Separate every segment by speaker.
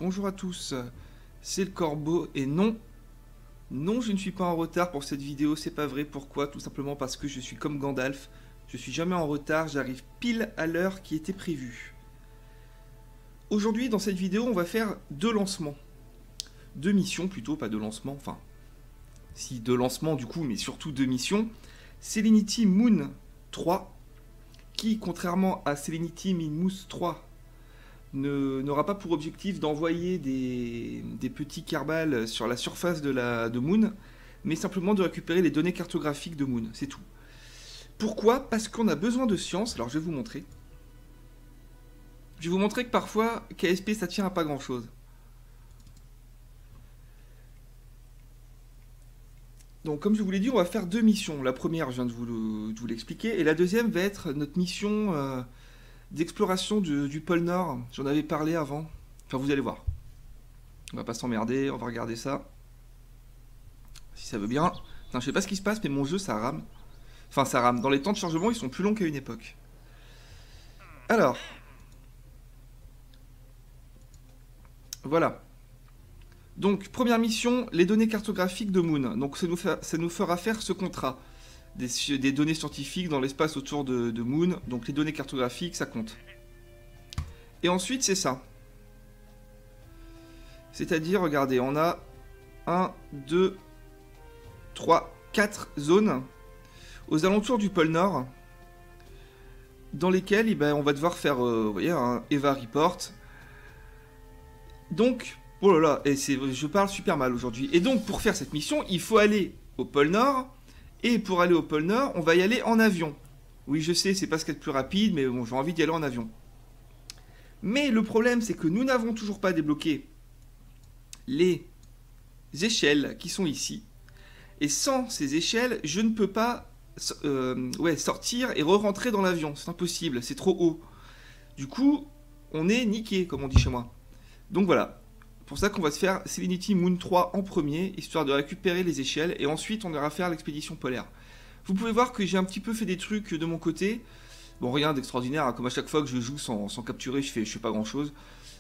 Speaker 1: bonjour à tous, c'est le Corbeau et non, je ne suis pas en retard pour cette vidéo, c'est pas vrai, pourquoi? Tout simplement parce que je suis comme Gandalf, je suis jamais en retard, j'arrive pile à l'heure qui était prévue. Aujourd'hui dans cette vidéo on va faire deux lancements, deux missions plutôt, pas deux lancements, enfin, si deux lancements du coup, mais surtout deux missions. Selenity Moon 3, qui contrairement à Selenity Minmus 3, n'aura pas pour objectif d'envoyer des petits Kerbal sur la surface de Moon, mais simplement de récupérer les données cartographiques de Moon, c'est tout. Pourquoi? Parce qu'on a besoin de science, alors je vais vous montrer. Je vais vous montrer que parfois, KSP ça tient à pas grand chose. Donc comme je vous l'ai dit, on va faire deux missions. La première, je viens de vous l'expliquer, et la deuxième va être notre mission d'exploration du pôle Nord. J'en avais parlé avant. Enfin, vous allez voir. On va pas s'emmerder, on va regarder ça. Si ça veut bien. Putain, je sais pas ce qui se passe, mais mon jeu, ça rame. Enfin, ça rame. Dans les temps de chargement, ils sont plus longs qu'à une époque. Alors. Voilà. Donc, première mission, les données cartographiques de Moon. Donc, ça nous fera faire ce contrat. Des données scientifiques dans l'espace autour de Moon. Donc, les données cartographiques, ça compte. Et ensuite, c'est ça. C'est-à-dire, regardez, on a 1, 2, 3, 4 zones aux alentours du pôle Nord dans lesquelles eh ben, on va devoir faire vous voyez, un EVA report. Donc, oh là là, et je parle super mal aujourd'hui. Et donc, pour faire cette mission, il faut aller au pôle Nord. Et pour aller au pôle Nord, on va y aller en avion. Oui, je sais, c'est pas ce qu'il y a de plus rapide, mais bon, j'ai envie d'y aller en avion. Mais le problème, c'est que nous n'avons toujours pas débloqué les échelles qui sont ici. Et sans ces échelles, je ne peux pas sortir et re-rentrer dans l'avion. C'est impossible, c'est trop haut. Du coup, on est niqué, comme on dit chez moi. Donc voilà. Pour ça qu'on va se faire Selenity Moon 3 en premier, histoire de récupérer les échelles, et ensuite on ira faire l'expédition polaire. Vous pouvez voir que j'ai un petit peu fait des trucs de mon côté. Bon, rien d'extraordinaire, hein, comme à chaque fois que je joue sans capturer, je fais pas grand chose.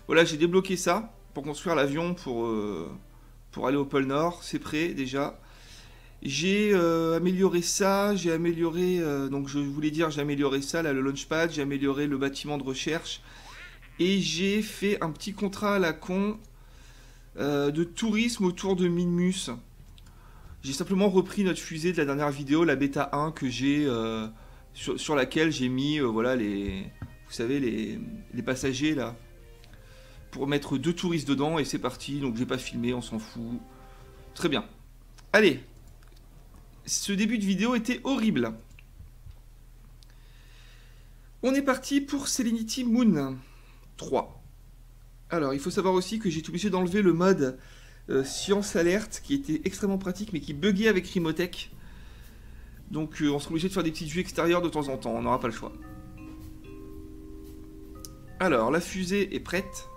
Speaker 1: Voilà, j'ai débloqué ça pour construire l'avion pour aller au pôle Nord, c'est prêt déjà. J'ai amélioré ça, j'ai amélioré, donc je voulais dire, j'ai amélioré ça, là, le launchpad, j'ai amélioré le bâtiment de recherche, et j'ai fait un petit contrat à la con de tourisme autour de Minmus. J'ai simplement repris notre fusée de la dernière vidéo, la bêta 1, que j'ai sur laquelle j'ai mis voilà vous savez les passagers là, pour mettre 2 touristes dedans, et c'est parti. Donc j'ai pas filmé, on s'en fout. Très bien. Allez, ce début de vidéo était horrible. On est parti pour Selenity Moon 3. Alors, il faut savoir aussi que j'ai été obligé d'enlever le mode Science Alerte, qui était extrêmement pratique, mais qui buguait avec Rimotech. Donc, on sera obligé de faire des petites vues extérieures de temps en temps, on n'aura pas le choix. Alors, la fusée est prête.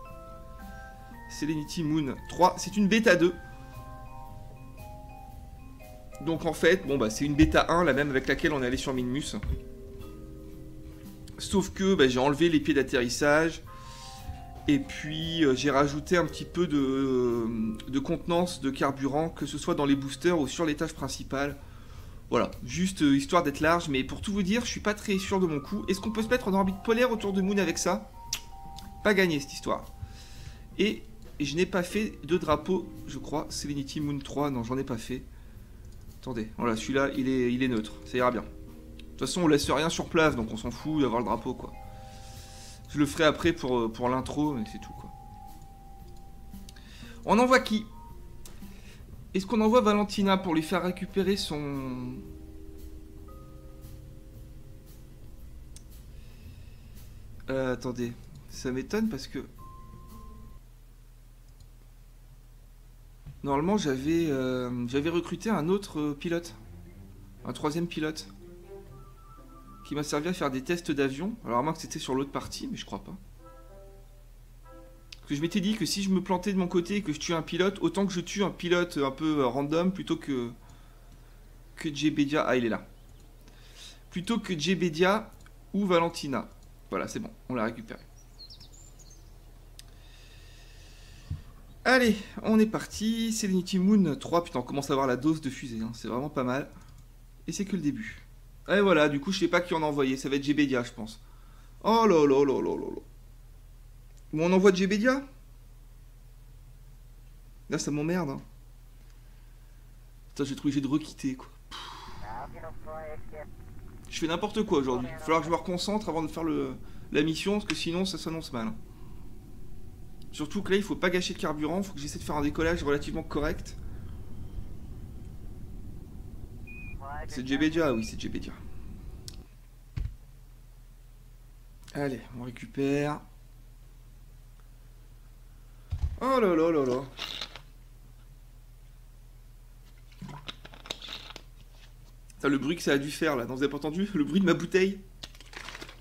Speaker 1: Selenity Moon 3, c'est une bêta 2. Donc, en fait, bon, bah, c'est une bêta 1, la même avec laquelle on est allé sur Minmus. Sauf que bah, j'ai enlevé les pieds d'atterrissage. Et puis j'ai rajouté un petit peu de contenance de carburant, que ce soit dans les boosters ou sur l'étage principal. Voilà, juste histoire d'être large, mais pour tout vous dire, je suis pas très sûr de mon coup. Est-ce qu'on peut se mettre en orbite polaire autour de Moon avec ça? Pas gagné cette histoire. Et je n'ai pas fait de drapeau, je crois, Selenity Moon 3, non j'en ai pas fait. Attendez, voilà, celui-là il est neutre, ça ira bien. De toute façon on laisse rien sur place, donc on s'en fout d'avoir le drapeau quoi. Je le ferai après pour l'intro, mais c'est tout quoi. On envoie qui? Est-ce qu'on envoie Valentina pour lui faire récupérer son... attendez, ça m'étonne parce que... Normalement j'avais recruté un autre pilote. Un troisième pilote. Qui m'a servi à faire des tests d'avion. Alors à moins que c'était sur l'autre partie, mais je crois pas. Parce que je m'étais dit que si je me plantais de mon côté et que je tue un pilote, autant que je tue un pilote un peu random plutôt que Jebedia. Ah, il est là. Plutôt que Jebedia ou Valentina. Voilà, c'est bon, on l'a récupéré. Allez, on est parti. Serenity Moon 3. Putain, on commence à avoir la dose de fusée. Hein. C'est vraiment pas mal. Et c'est que le début. Et voilà, du coup, je sais pas qui en a envoyé. Ça va être Gbedia, je pense. Oh là là là là là là. Où on envoie Gbedia? Là, ça m'emmerde. Hein. Putain, j'ai trouvé obligé de requitter, quoi. Je fais n'importe quoi aujourd'hui. Il va falloir que je me reconcentre avant de faire la mission, parce que sinon, ça s'annonce mal. Surtout que là, il faut pas gâcher de carburant. Il faut que j'essaie de faire un décollage relativement correct. C'est Gbedia, oui, c'est Gbedia. Allez, on récupère. Oh là là là là. Ça, le bruit que ça a dû faire là, non, vous avez pas entendu le bruit de ma bouteille?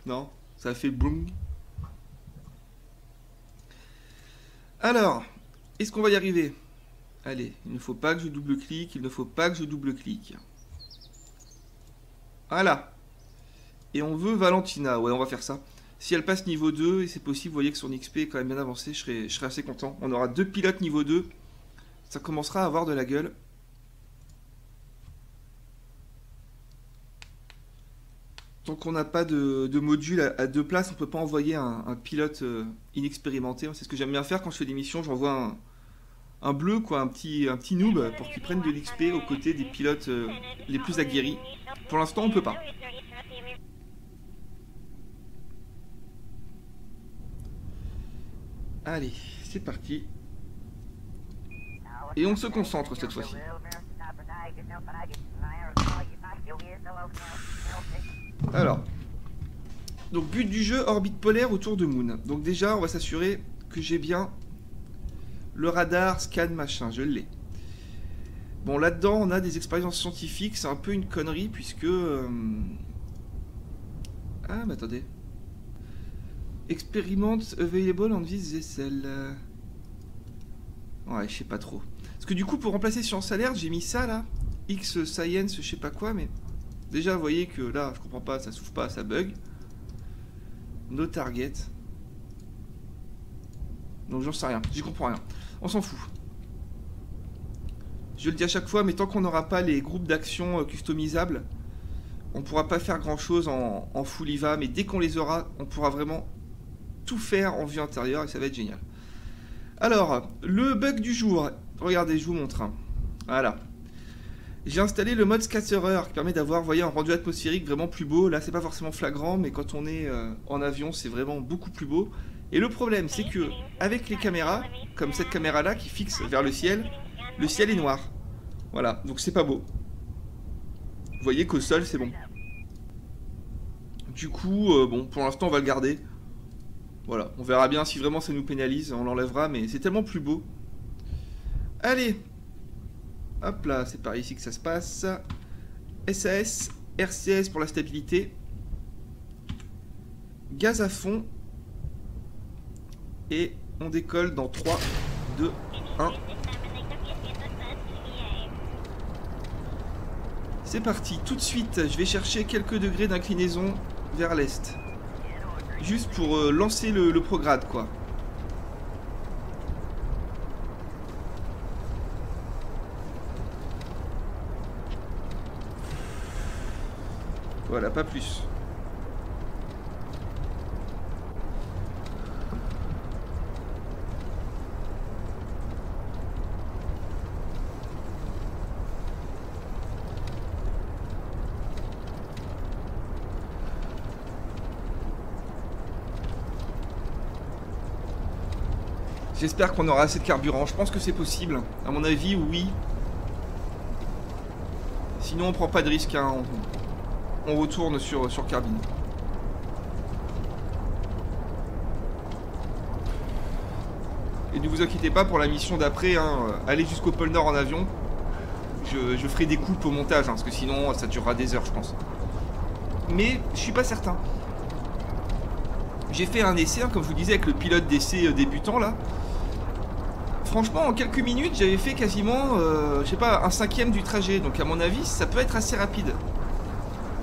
Speaker 1: Non, ça a fait boum. Alors, est-ce qu'on va y arriver? Allez, il ne faut pas que je double-clique, il ne faut pas que je double-clique. Voilà. Et on veut Valentina, ouais, on va faire ça. Si elle passe niveau 2, et c'est possible, vous voyez que son XP est quand même bien avancé, je serai assez content. On aura 2 pilotes niveau 2, ça commencera à avoir de la gueule. Tant qu'on n'a pas de module à 2 places, on ne peut pas envoyer un pilote inexpérimenté. C'est ce que j'aime bien faire quand je fais des missions. J'envoie un bleu, quoi, un petit noob, pour qu'il prenne de l'XP aux côtés des pilotes les plus aguerris. Pour l'instant, on ne peut pas. Allez, c'est parti. Et on se concentre cette fois-ci. Alors, donc but du jeu, orbite polaire autour de Moon. Donc déjà, on va s'assurer que j'ai bien le radar, scan, machin, je l'ai. Bon, là-dedans, on a des expériences scientifiques, c'est un peu une connerie, puisque... Ah, mais attendez. Experiment available on this vessel. Ouais, je sais pas trop. Parce que du coup, pour remplacer Science Alert, j'ai mis ça, là. X Science, je sais pas quoi, mais... Déjà, vous voyez que là, je comprends pas, ça s'ouvre pas, ça bug. No target. Donc j'en sais rien, j'y comprends rien. On s'en fout. Je le dis à chaque fois, mais tant qu'on n'aura pas les groupes d'action customisables, on pourra pas faire grand chose en full IVA, mais dès qu'on les aura, on pourra vraiment tout faire en vue intérieure et ça va être génial. Alors, le bug du jour. Regardez, je vous montre. Hein. Voilà. J'ai installé le mode scatterer qui permet d'avoir, vous voyez, un rendu atmosphérique vraiment plus beau. Là, c'est pas forcément flagrant, mais quand on est en avion, c'est vraiment beaucoup plus beau. Et le problème, c'est que avec les caméras, comme cette caméra-là qui fixe vers le ciel est noir. Voilà, donc c'est pas beau. Vous voyez qu'au sol, c'est bon. Du coup, bon, pour l'instant, on va le garder. Voilà, on verra bien si vraiment ça nous pénalise, on l'enlèvera, mais c'est tellement plus beau. Allez! Hop là, c'est par ici que ça se passe. SAS, RCS pour la stabilité. Gaz à fond. Et on décolle dans 3, 2, 1. C'est parti, tout de suite, je vais chercher quelques degrés d'inclinaison vers l'est. Juste pour lancer le prograde, quoi. Voilà, pas plus. J'espère qu'on aura assez de carburant. Je pense que c'est possible. À mon avis, oui. Sinon, on prend pas de risque. Hein. On retourne sur Carbine. Et ne vous inquiétez pas pour la mission d'après. Hein. Allez jusqu'au pôle Nord en avion. Je ferai des coupes au montage. Hein, parce que sinon, ça durera des heures, je pense. Mais je suis pas certain. J'ai fait un essai, hein, comme je vous disais, avec le pilote d'essai débutant là. Franchement, en quelques minutes, j'avais fait quasiment, je sais pas, un cinquième du trajet. Donc à mon avis, ça peut être assez rapide.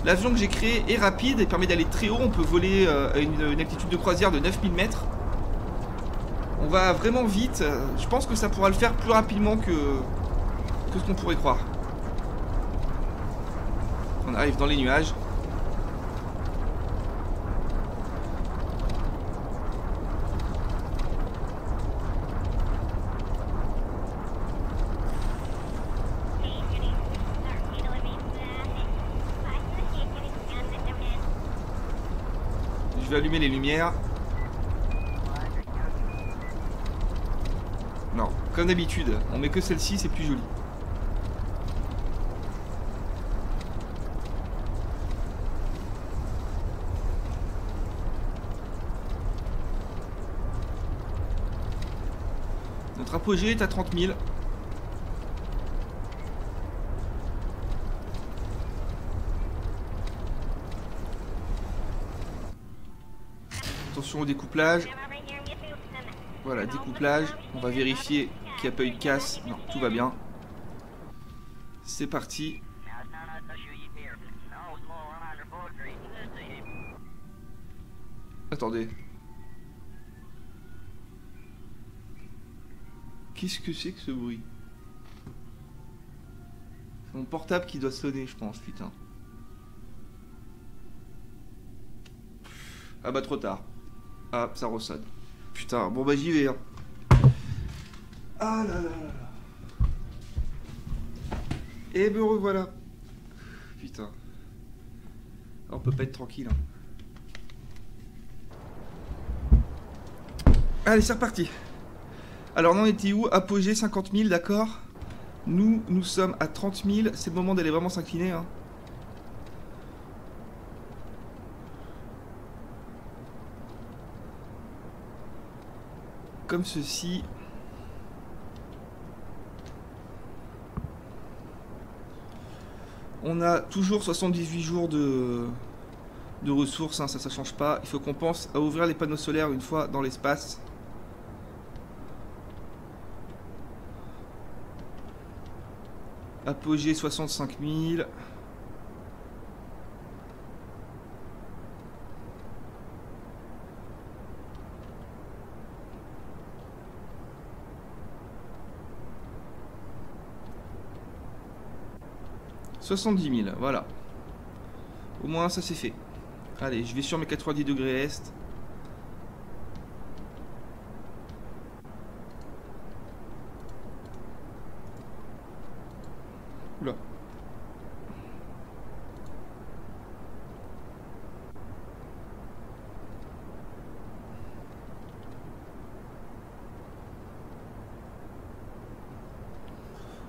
Speaker 1: L'avion que j'ai créé est rapide et permet d'aller très haut. On peut voler à une altitude de croisière de 9000 mètres. On va vraiment vite. Je pense que ça pourra le faire plus rapidement que ce qu'on pourrait croire. On arrive dans les nuages. Je vais allumer les lumières. Non, comme d'habitude, on met que celle-ci, c'est plus joli. Notre apogée est à 30 000. Attention au découplage. Voilà, découplage. On va vérifier qu'il n'y a pas eu de casse. Non, tout va bien. C'est parti. Attendez. Qu'est-ce que c'est que ce bruit? C'est mon portable qui doit sonner, je pense, putain. Ah bah trop tard. Ah, ça ressonne. Putain, bon bah j'y vais. Hein. Ah là là là. Et me revoilà. Putain. On peut pas être tranquille. Hein. Allez, c'est reparti. Alors, on en était où? Apogée 50 000, d'accord. Nous sommes à 30 000. C'est le moment d'aller vraiment s'incliner. Hein. Comme ceci. On a toujours 78 jours de ressources, hein, ça change pas. Il faut qu'on pense à ouvrir les panneaux solaires une fois dans l'espace. Apogée 65 000. « 70 000, voilà. Au moins ça c'est fait. Allez, je vais sur mes 90 degrés est. Oula.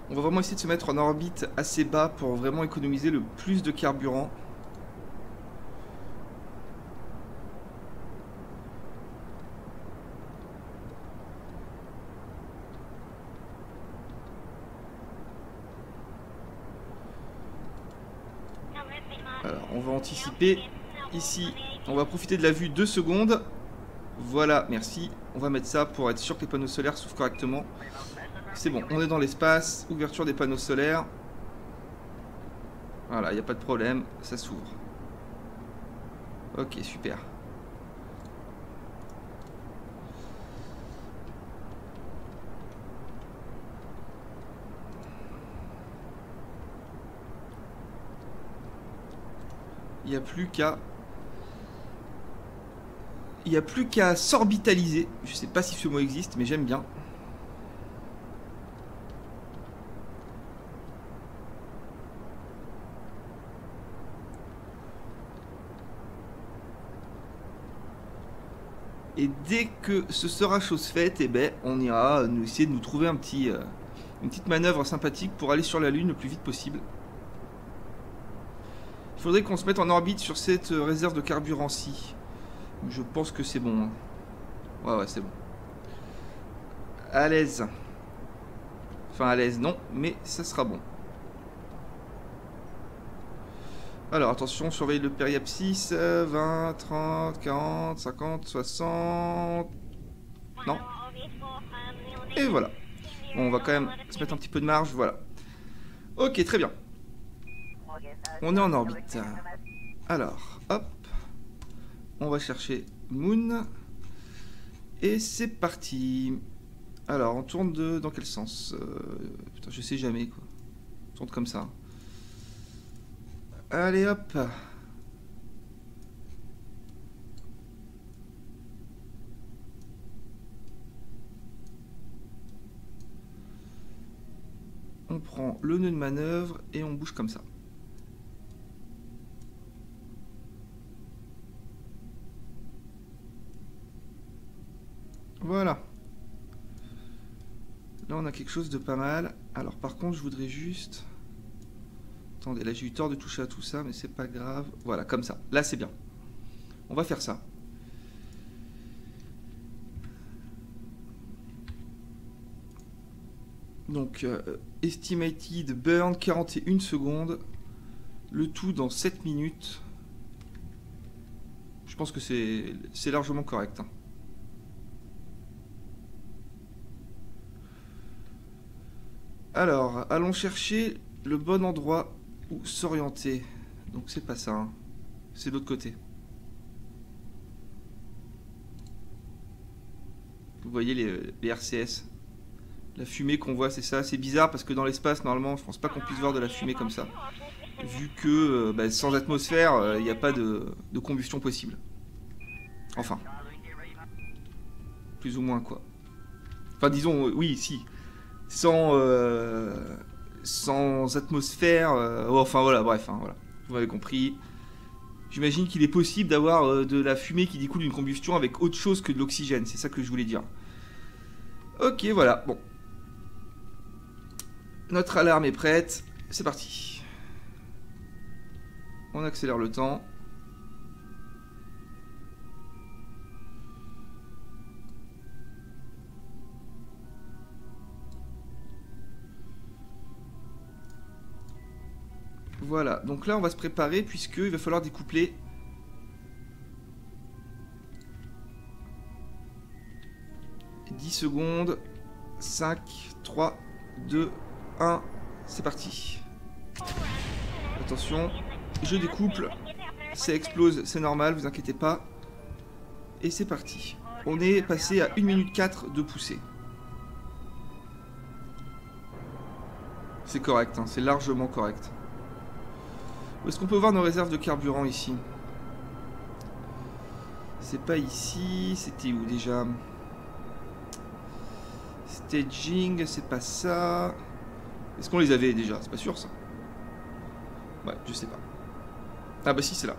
Speaker 1: On va vraiment essayer de se mettre en orbite assez bas pour vraiment économiser le plus de carburant. Alors, on va anticiper. Ici, on va profiter de la vue 2 secondes. Voilà, merci. On va mettre ça pour être sûr que les panneaux solaires s'ouvrent correctement. C'est bon, on est dans l'espace. Ouverture des panneaux solaires. Voilà, il n'y a pas de problème. Ça s'ouvre. Ok, super. Il n'y a plus qu'à... Il n'y a plus qu'à s'orbitaliser. Je sais pas si ce mot existe, mais j'aime bien. Et dès que ce sera chose faite, eh ben, on ira nous essayer de nous trouver un petit, une petite manœuvre sympathique pour aller sur la Lune le plus vite possible. Il faudrait qu'on se mette en orbite sur cette réserve de carburant-ci. Je pense que c'est bon. Hein. Ouais, c'est bon. À l'aise. Enfin, à l'aise, non, mais ça sera bon. Alors, attention, surveille le périapsis. 20, 30, 40, 50, 60... Non. Et voilà. Bon, on va quand même se mettre un petit peu de marge, voilà. Ok, très bien. On est en orbite. Alors, hop. On va chercher Moon. Et c'est parti. Alors, on tourne dans quel sens? Putain, je sais jamais, quoi. On tourne comme ça. Allez, hop. On prend le nœud de manœuvre et on bouge comme ça. Voilà. Là, on a quelque chose de pas mal. Alors, par contre, je voudrais juste... Attendez, là, j'ai eu tort de toucher à tout ça, mais c'est pas grave. Voilà, comme ça. Là, c'est bien. On va faire ça. Donc, estimated burn, 41 secondes. Le tout dans 7 minutes. Je pense que c'est largement correct. Hein. Alors, allons chercher le bon endroit où s'orienter. Donc c'est pas ça, hein. C'est de l'autre côté. Vous voyez les RCS. La fumée qu'on voit, c'est ça. C'est bizarre parce que dans l'espace, normalement, je pense pas qu'on puisse voir de la fumée comme ça. Vu que sans atmosphère, il n'y a pas de combustion possible. Enfin. Plus ou moins, quoi. Enfin, disons, oui, si. Sans atmosphère. Enfin, voilà, bref, hein, voilà. Vous m'avez compris. J'imagine qu'il est possible d'avoir de la fumée qui découle d'une combustion avec autre chose que de l'oxygène. C'est ça que je voulais dire. Ok, voilà, bon. Notre alarme est prête. C'est parti. On accélère le temps. Voilà, donc là on va se préparer puisqu'il va falloir découpler. « 10 secondes. 5, 3, 2, 1. C'est parti. Attention, je découple. Ça explose, c'est normal, vous inquiétez pas. Et c'est parti. On est passé à 1 minute 4 de poussée. C'est correct, hein, c'est largement correct. Où est-ce qu'on peut voir nos réserves de carburant ici? C'est pas ici, c'était où déjà? Staging, c'est pas ça. Est-ce qu'on les avait déjà? C'est pas sûr ça. Ouais, je sais pas. Ah bah si, c'est là.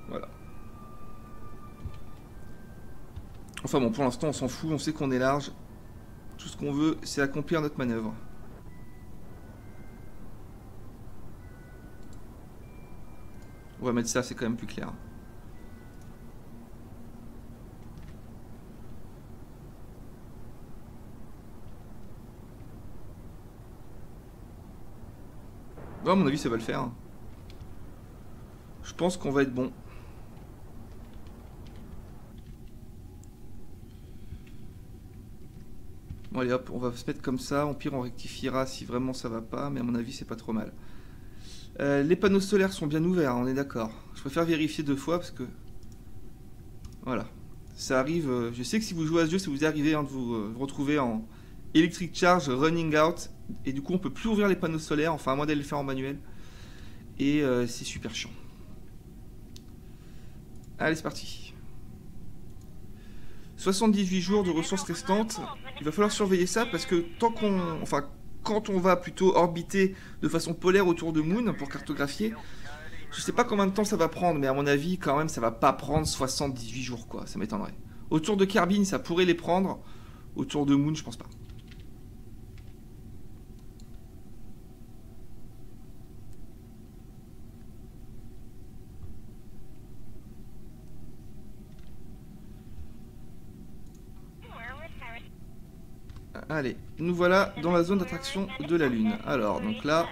Speaker 1: Voilà. Enfin bon, pour l'instant on s'en fout, on sait qu'on est large. Tout ce qu'on veut, c'est accomplir notre manœuvre. On va mettre ça, c'est quand même plus clair. Bon, à mon avis, ça va le faire. Je pense qu'on va être bon. Bon, allez hop, on va se mettre comme ça. Au pire, on rectifiera si vraiment ça va pas. Mais à mon avis, c'est pas trop mal. Les panneaux solaires sont bien ouverts, on est d'accord. Je préfère vérifier 2 fois parce que... Voilà. Ça arrive... je sais que si vous jouez à ce jeu, ça vous est arrivé de vous retrouver en Electric Charge Running Out. Et du coup, on peut plus ouvrir les panneaux solaires, enfin à moins d'aller le faire en manuel. Et c'est super chiant. Allez, c'est parti. 78 jours de ressources restantes. Il va falloir surveiller ça parce que tant qu'on... Enfin, quand on va plutôt orbiter de façon polaire autour de Moon pour cartographier, je sais pas combien de temps ça va prendre, mais à mon avis, quand même, ça va pas prendre 78 jours, quoi. Ça m'étonnerait. Autour de Kerbin, ça pourrait les prendre. Autour de Moon, je pense pas. Allez, nous voilà dans la zone d'attraction de la Lune. Alors, donc là,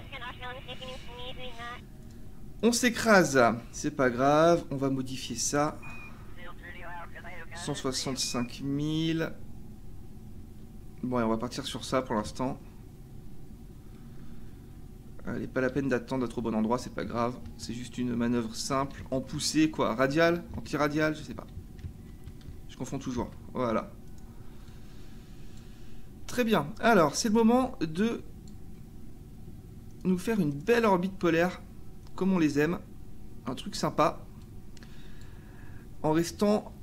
Speaker 1: on s'écrase. C'est pas grave, on va modifier ça. 165 000. Bon, et on va partir sur ça pour l'instant. Allez, pas la peine d'attendre d'être au bon endroit, c'est pas grave. C'est juste une manœuvre simple, en poussée, quoi. Radial, anti-radial, je sais pas. Je confonds toujours. Voilà. Très bien. Alors, c'est le moment de nous faire une belle orbite polaire, comme on les aime. Un truc sympa. En restant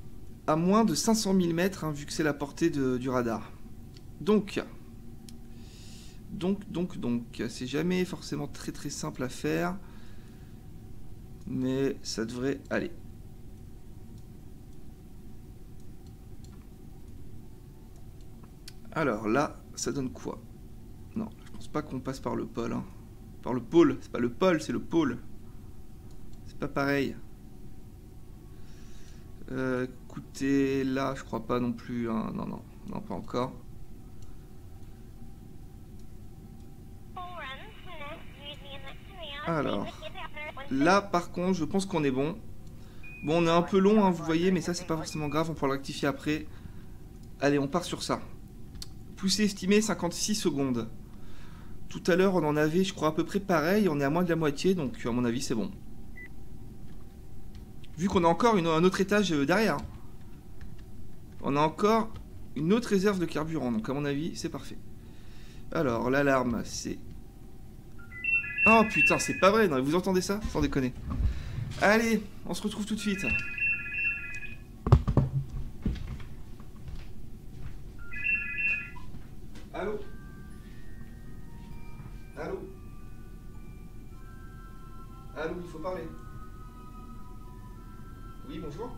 Speaker 1: à moins de 500 000 mètres, hein, vu que c'est la portée du radar. Donc, c'est jamais forcément très simple à faire. Mais ça devrait aller. Alors là, ça donne quoi? Non, je pense pas qu'on passe par le pôle. Hein. Par le pôle, c'est pas le pôle, c'est le pôle. C'est pas pareil. Écoutez, là, je crois pas non plus. Hein. Non, pas encore. Alors, là, par contre, je pense qu'on est bon. Bon, on est un peu long, hein, vous voyez, mais ça, c'est pas forcément grave, on pourra le rectifier après. Allez, on part sur ça. Poussée estimée, 56 secondes. Tout à l'heure, on en avait, je crois, à peu près pareil. On est à moins de la moitié, donc à mon avis, c'est bon. Vu qu'on a encore un autre étage derrière. On a encore une autre réserve de carburant, donc à mon avis, c'est parfait. Alors, l'alarme, c'est... Oh putain, c'est pas vrai, non, vous entendez ça? Sans déconner. Allez, on se retrouve tout de suite. Allô? Allô? Allô, il faut parler. Oui, bonjour.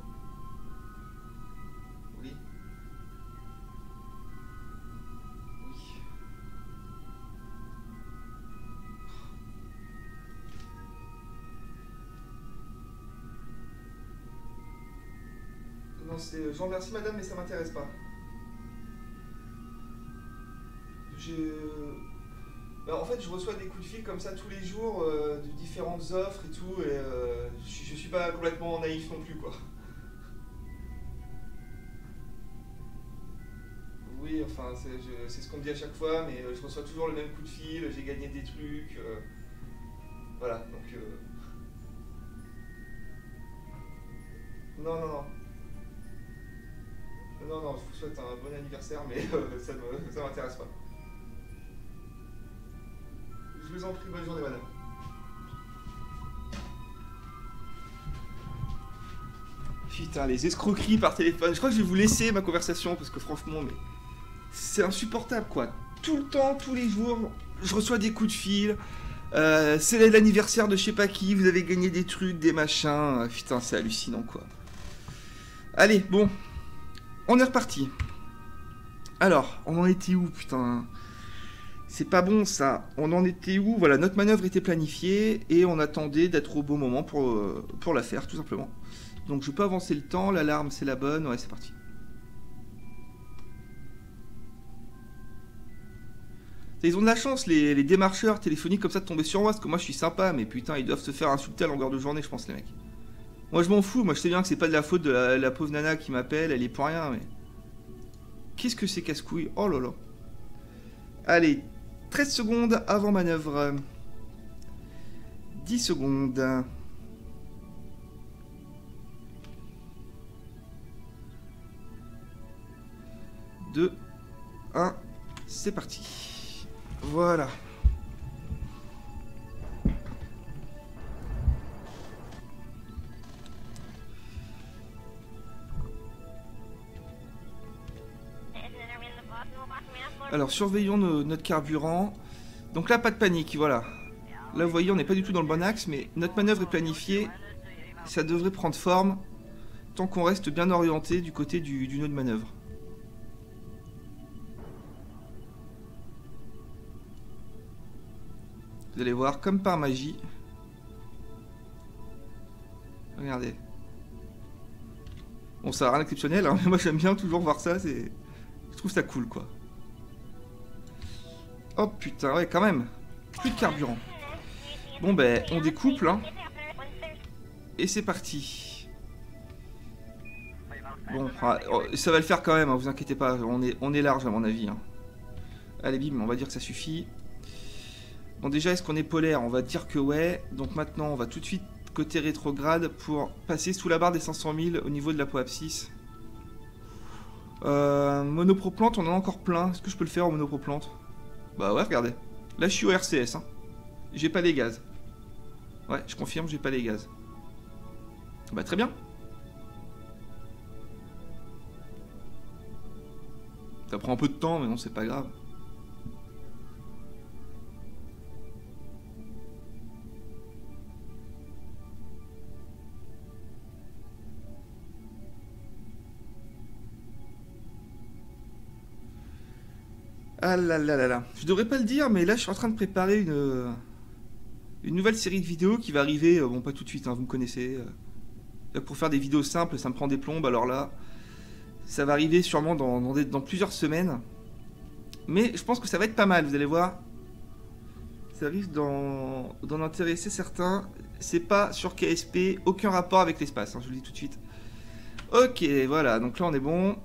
Speaker 1: Oui. Oui. Non, c'est... Je vous remercie, madame, mais ça m'intéresse pas. En fait, je reçois des coups de fil comme ça tous les jours, de différentes offres et tout, et je suis pas complètement naïf non plus, quoi. Oui, enfin, c'est ce qu'on me dit à chaque fois, mais je reçois toujours le même coup de fil, j'ai gagné des trucs, voilà, donc... Non, non, non. Non, non, je vous souhaite un bon anniversaire, mais ça m'intéresse pas. Je vous en prie, bonne journée, madame. Putain, les escroqueries par téléphone. Je crois que je vais vous laisser ma conversation, parce que franchement, mais... C'est insupportable, quoi. Tout le temps, tous les jours, je reçois des coups de fil. C'est l'anniversaire de je sais pas qui, vous avez gagné des trucs, des machins. Putain, c'est hallucinant, quoi. Allez, bon. On est reparti. Alors, on en était où, putain? C'est pas bon, ça. On en était où? Voilà, notre manœuvre était planifiée et on attendait d'être au bon moment pour la faire, tout simplement. Donc, je peux avancer le temps. L'alarme, c'est la bonne. Ouais, c'est parti. Ils ont de la chance, les démarcheurs téléphoniques comme ça, de tomber sur moi, parce que moi, je suis sympa, mais putain, ils doivent se faire insulter à longueur de journée, je pense, les mecs. Moi, je m'en fous. Moi, je sais bien que c'est pas de la faute de la pauvre nana qui m'appelle. Elle est pour rien, mais... Qu'est-ce que c'est casse-couille? Oh là là. Allez, 13 secondes avant manœuvre. 10 secondes. 2, 1, c'est parti. Voilà. Alors, surveillons notre carburant. Donc là, pas de panique, voilà. Là, vous voyez, on n'est pas du tout dans le bon axe, mais notre manœuvre est planifiée. Ça devrait prendre forme tant qu'on reste bien orienté du côté du nœud de manœuvre. Vous allez voir, comme par magie. Regardez. Bon, ça n'a rien d'exceptionnel, hein, mais moi j'aime bien toujours voir ça, je trouve ça cool, quoi. Oh putain, ouais, quand même. Plus de carburant. Bon, ben, on découple, hein. Et c'est parti. Bon, ça va le faire quand même, hein, vous inquiétez pas, on est large à mon avis. Hein. Allez, bim, on va dire que ça suffit. Bon, déjà, est-ce qu'on est polaire? On va dire que ouais. Donc maintenant, on va tout de suite côté rétrograde pour passer sous la barre des 500 000 au niveau de la peau abscisse. Monoproplante, on en a encore plein. Est-ce que je peux le faire en monoproplante? Bah ouais, regardez. Là, je suis au RCS. Hein. J'ai pas les gaz. Ouais, je confirme, j'ai pas les gaz. Bah très bien. Ça prend un peu de temps, mais non, c'est pas grave. Ah là là là là. Je devrais pas le dire, mais là, je suis en train de préparer une nouvelle série de vidéos qui va arriver. Bon, pas tout de suite, hein, vous me connaissez. Pour faire des vidéos simples, ça me prend des plombes. Alors là, ça va arriver sûrement dans plusieurs semaines. Mais je pense que ça va être pas mal, vous allez voir. Ça risque d'en intéresser certains. C'est pas sur KSP, aucun rapport avec l'espace, hein, je vous le dis tout de suite. Ok, voilà, donc là on est bon.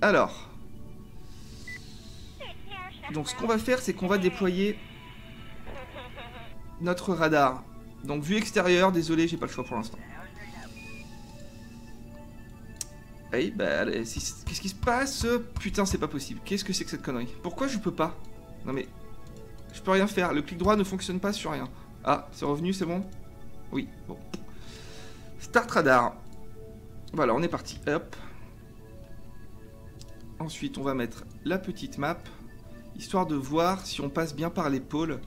Speaker 1: Alors. Donc ce qu'on va faire, c'est qu'on va déployer notre radar. Donc vue extérieure, désolé, j'ai pas le choix pour l'instant. Hey, bah, qu'est-ce qui se passe? Putain, c'est pas possible. Qu'est-ce que c'est que cette connerie? Pourquoi je peux pas? Non mais... Je peux rien faire. Le clic droit ne fonctionne pas sur rien. Ah, c'est revenu, c'est bon? Oui, bon. Start radar. Voilà, on est parti. Hop. Ensuite, on va mettre la petite map. Histoire de voir si on passe bien par les pôles.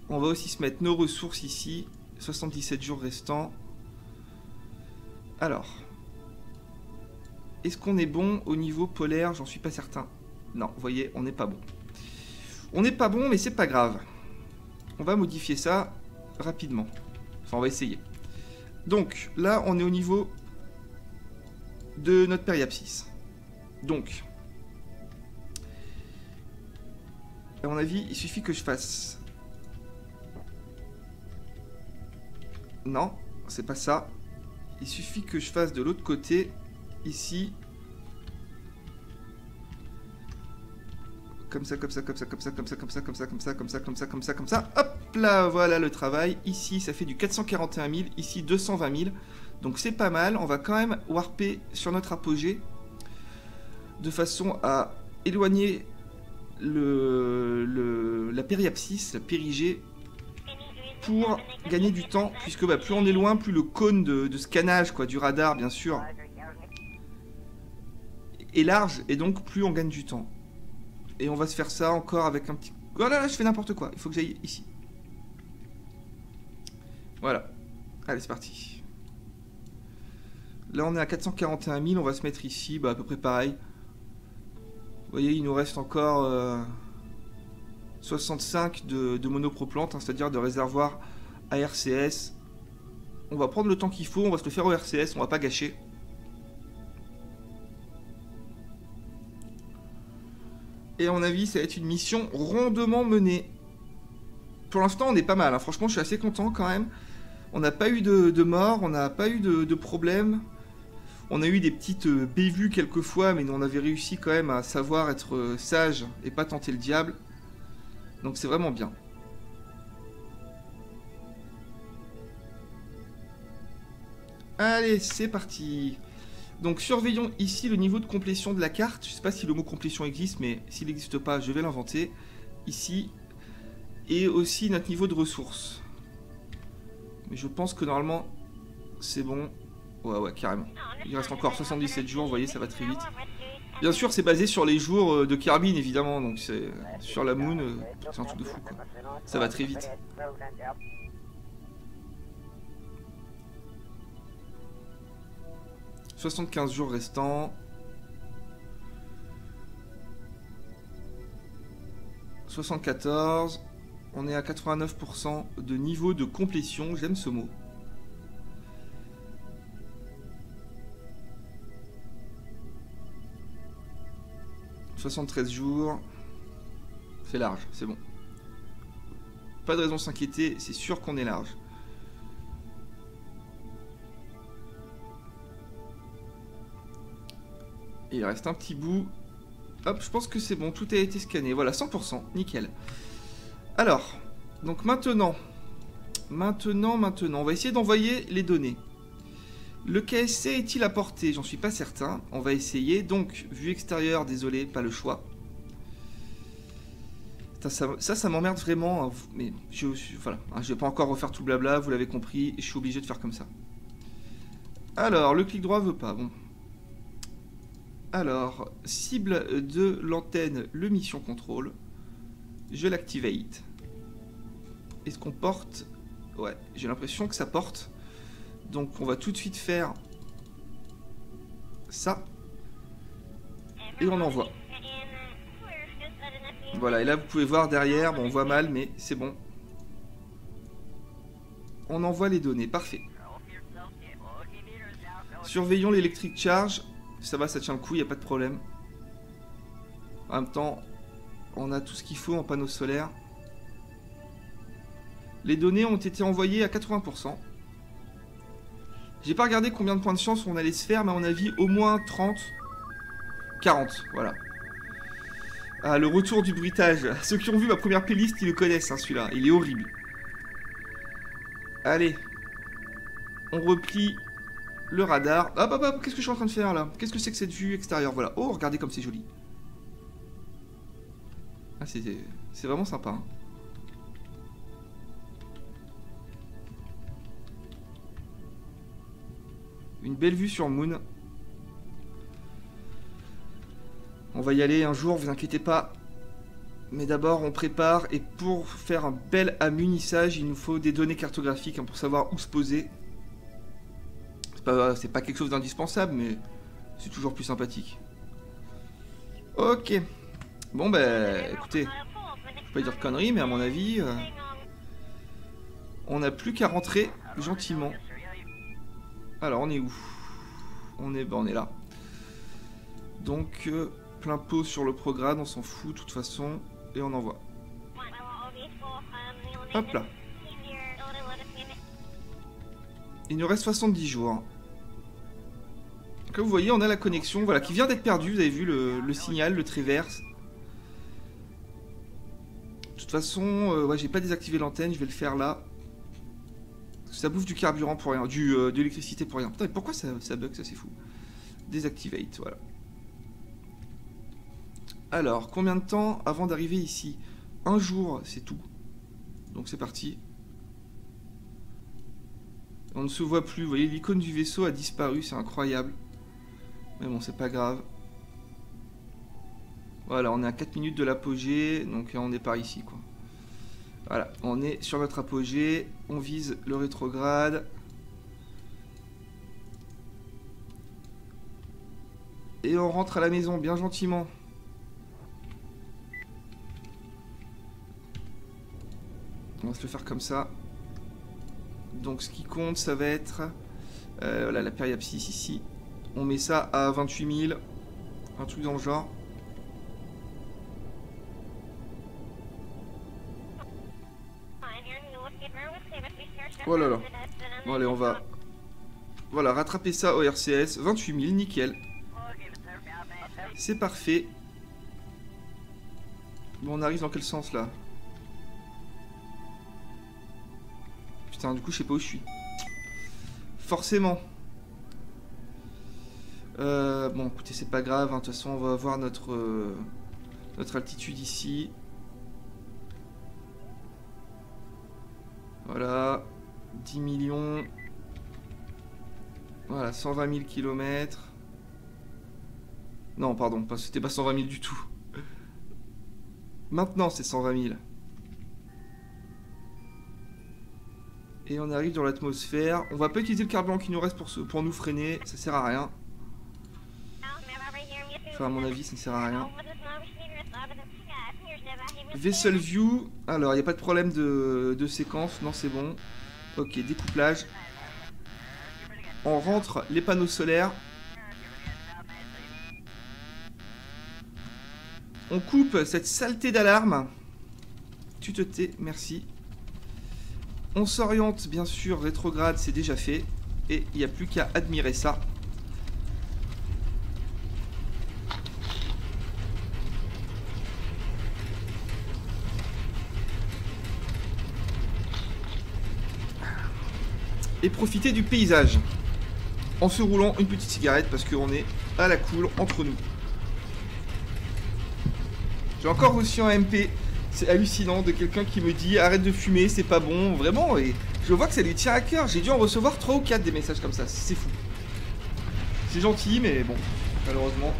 Speaker 1: On va aussi se mettre nos ressources ici. 77 jours restants. Alors... Est-ce qu'on est bon au niveau polaire? J'en suis pas certain. Non, vous voyez, on n'est pas bon. On n'est pas bon, mais c'est pas grave. On va modifier ça rapidement. Enfin, on va essayer. Donc, là, on est au niveau de notre périapsis. Donc, à mon avis, il suffit que je fasse... Non, c'est pas ça. Il suffit que je fasse de l'autre côté... Ici. Comme ça, comme ça, comme ça, comme ça, comme ça, comme ça, comme ça, comme ça, comme ça, comme ça, comme ça, comme ça. Hop là, voilà le travail. Ici, ça fait du 441 000. Ici, 220 000. Donc c'est pas mal. On va quand même warper sur notre apogée. De façon à éloigner la périapsis, la périgée. Pour gagner du temps. Puisque bah, plus on est loin, plus le cône de scannage quoi, du radar, bien sûr, est large, et donc plus on gagne du temps. Et on va se faire ça encore avec un petit... Oh là là, je fais n'importe quoi, il faut que j'aille ici. Voilà. Allez, c'est parti. Là, on est à 441 000, on va se mettre ici, bah à peu près pareil. Vous voyez, il nous reste encore 65 de monoproplante, hein, c'est-à-dire de réservoir à RCS. On va prendre le temps qu'il faut, on va se le faire au RCS, on va pas gâcher. Et à mon avis, ça va être une mission rondement menée. Pour l'instant, on est pas mal. Hein. Franchement, je suis assez content quand même. On n'a pas eu de mort, on n'a pas eu de problème. On a eu des petites bévues quelquefois, mais on avait réussi quand même à savoir être sage et pas tenter le diable. Donc c'est vraiment bien. Allez, c'est parti. Donc surveillons ici le niveau de complétion de la carte. Je ne sais pas si le mot complétion existe, mais s'il n'existe pas, je vais l'inventer. Ici. Et aussi notre niveau de ressources. Mais je pense que normalement, c'est bon. Ouais, carrément. Il reste encore 77 jours, vous voyez, ça va très vite. Bien sûr, c'est basé sur les jours de Kerbin, évidemment. Donc c'est sur la Moon, c'est un truc de fou, quoi. Ça va très vite. « 75 jours restants. » 74. On est à 89% de niveau de complétion. J'aime ce mot. « 73 jours. » C'est large, c'est bon. Pas de raison de s'inquiéter, c'est sûr qu'on est large. Il reste un petit bout. Hop, je pense que c'est bon, tout a été scanné. Voilà, 100%, nickel. Alors, donc maintenant, on va essayer d'envoyer les données. Le KSC est-il à portée? J'en suis pas certain. On va essayer. Donc, vue extérieure, désolé, pas le choix. Putain, ça m'emmerde vraiment. Hein. Mais voilà, hein, je vais pas encore refaire tout le blabla, vous l'avez compris. Je suis obligé de faire comme ça. Alors, le clic droit veut pas. Bon. Alors, cible de l'antenne, le mission contrôle. Je l'activate. Est-ce qu'on porte? Ouais, j'ai l'impression que ça porte. Donc on va tout de suite faire ça. Et on envoie. Voilà, et là vous pouvez voir derrière, bon on voit mal mais c'est bon. On envoie les données, parfait. Surveillons l'électrique charge. Ça va, ça tient le coup, il n'y a pas de problème. En même temps, on a tout ce qu'il faut en panneaux solaires. Les données ont été envoyées à 80%. J'ai pas regardé combien de points de chance on allait se faire, mais à mon avis, au moins 30, 40, voilà. Ah, le retour du bruitage. Ceux qui ont vu ma première playlist, ils le connaissent, hein, celui-là. Il est horrible. Allez. On replie le radar. Ah bah qu'est-ce que je suis en train de faire, là? Qu'est-ce que c'est que cette vue extérieure? Voilà. Oh, regardez comme c'est joli. Ah, c'est vraiment sympa, hein. Une belle vue sur Moon. On va y aller un jour, vous inquiétez pas. Mais d'abord, on prépare. Et pour faire un bel amunissage, il nous faut des données cartographiques hein, pour savoir où se poser. C'est pas quelque chose d'indispensable, mais c'est toujours plus sympathique. Ok. Bon, bah, écoutez. Je vais pas dire de conneries, mais à mon avis... on n'a plus qu'à rentrer gentiment. Alors, on est où? On est là. Donc, plein pot sur le programme, on s'en fout de toute façon. Et on envoie. Hop là. Il nous reste 70 jours. Comme vous voyez, on a la connexion voilà, qui vient d'être perdue. Vous avez vu le signal, le trait vert. De toute façon, ouais, j'ai pas désactivé l'antenne, je vais le faire là. Ça bouffe du carburant pour rien, de l'électricité pour rien. Putain, mais pourquoi ça bug, ça c'est fou. Désactivate, voilà. Alors, combien de temps avant d'arriver ici? Un jour, c'est tout. Donc c'est parti. On ne se voit plus, vous voyez, l'icône du vaisseau a disparu, c'est incroyable. Mais bon, c'est pas grave. Voilà, on est à 4 minutes de l'apogée, donc on est par ici, quoi. Voilà, on est sur notre apogée, on vise le rétrograde. Et on rentre à la maison, bien gentiment. On va se le faire comme ça. Donc ce qui compte, ça va être... voilà, la périapsis ici. On met ça à 28 000. Un truc dans le genre. Oh là là. Bon allez, on va... Voilà, rattraper ça au RCS. 28 000, nickel. C'est parfait. Bon, on arrive dans quel sens là? Putain, du coup, je sais pas où je suis. Forcément. Bon, écoutez, c'est pas grave. Hein. De toute façon, on va avoir notre altitude ici. Voilà. 10 millions. Voilà, 120 000 km. Non, pardon, c'était pas 120 000 du tout. Maintenant, c'est 120 000. Et on arrive dans l'atmosphère. On va pas utiliser le carburant qui nous reste pour nous freiner. Ça sert à rien. Enfin, à mon avis, ça ne sert à rien. Vessel View. Alors, il n'y a pas de problème de séquence. Non, c'est bon. Ok, découplage. On rentre les panneaux solaires. On coupe cette saleté d'alarme. Tu te tais, merci. On s'oriente, bien sûr, rétrograde, c'est déjà fait. Et il n'y a plus qu'à admirer ça. Et profiter du paysage. en se roulant une petite cigarette parce qu'on est à la cool entre nous. J'ai encore reçu un MP, c'est hallucinant, de quelqu'un qui me dit arrête de fumer, c'est pas bon, vraiment, et je vois que ça lui tient à cœur. J'ai dû en recevoir 3 ou 4 des messages comme ça, c'est fou. C'est gentil, mais bon, malheureusement.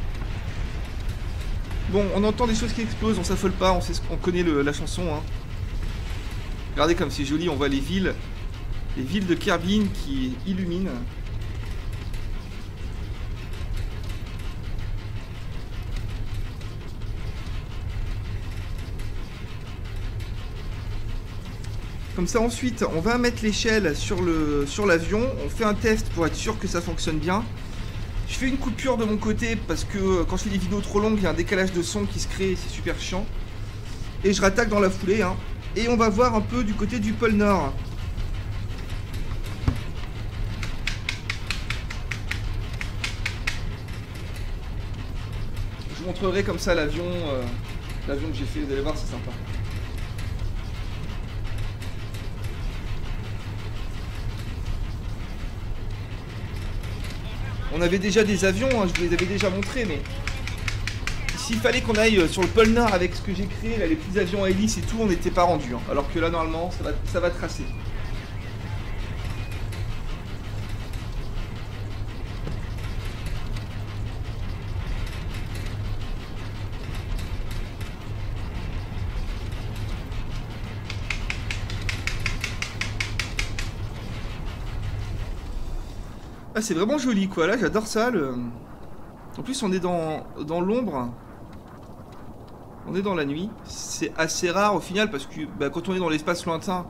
Speaker 1: Bon, on entend des choses qui explosent, on s'affole pas, on connaît la chanson. Hein. Regardez comme c'est joli, on voit les villes de Kerbin qui illuminent. Comme ça ensuite, on va mettre l'échelle sur l'avion, on fait un test pour être sûr que ça fonctionne bien. Je fais une coupure de mon côté parce que quand je fais des vidéos trop longues, il y a un décalage de son qui se crée et c'est super chiant. Et je rattaque dans la foulée. Hein. Et on va voir un peu du côté du pôle Nord. Je vous montrerai comme ça l'avion que j'ai fait, vous allez voir, c'est sympa. On avait déjà des avions, hein, je vous les avais déjà montrés, mais s'il fallait qu'on aille sur le pôle Nord avec ce que j'ai créé, là, les petits avions à hélice et tout, on n'était pas rendu. Hein, alors que là, normalement, ça va tracer. Ah, c'est vraiment joli, quoi. Là, j'adore ça. En plus, on est dans l'ombre. On est dans la nuit. C'est assez rare au final parce que quand on est dans l'espace lointain,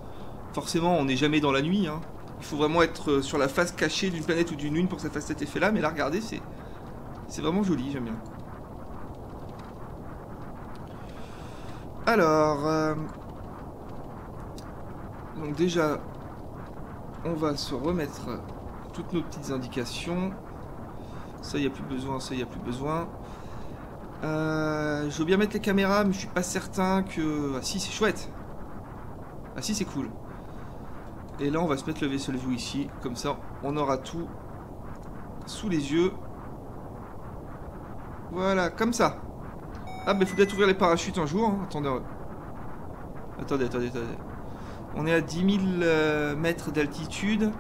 Speaker 1: forcément, on n'est jamais dans la nuit. Hein. Il faut vraiment être sur la face cachée d'une planète ou d'une lune pour que ça fasse cet effet-là. Mais là, regardez, c'est vraiment joli. J'aime bien. Alors... donc déjà, on va se remettre... toutes nos petites indications. Ça, il n'y a plus besoin, ça, il n'y a plus besoin. Je veux bien mettre les caméras, mais je suis pas certain que... Ah si, c'est chouette. Ah si, c'est cool. Et là, on va se mettre le vaisseau view ici. Comme ça, on aura tout sous les yeux. Voilà, comme ça. Ah, mais il faut peut-être ouvrir les parachutes un jour. Hein. Attendez. On est à 10 000 mètres d'altitude.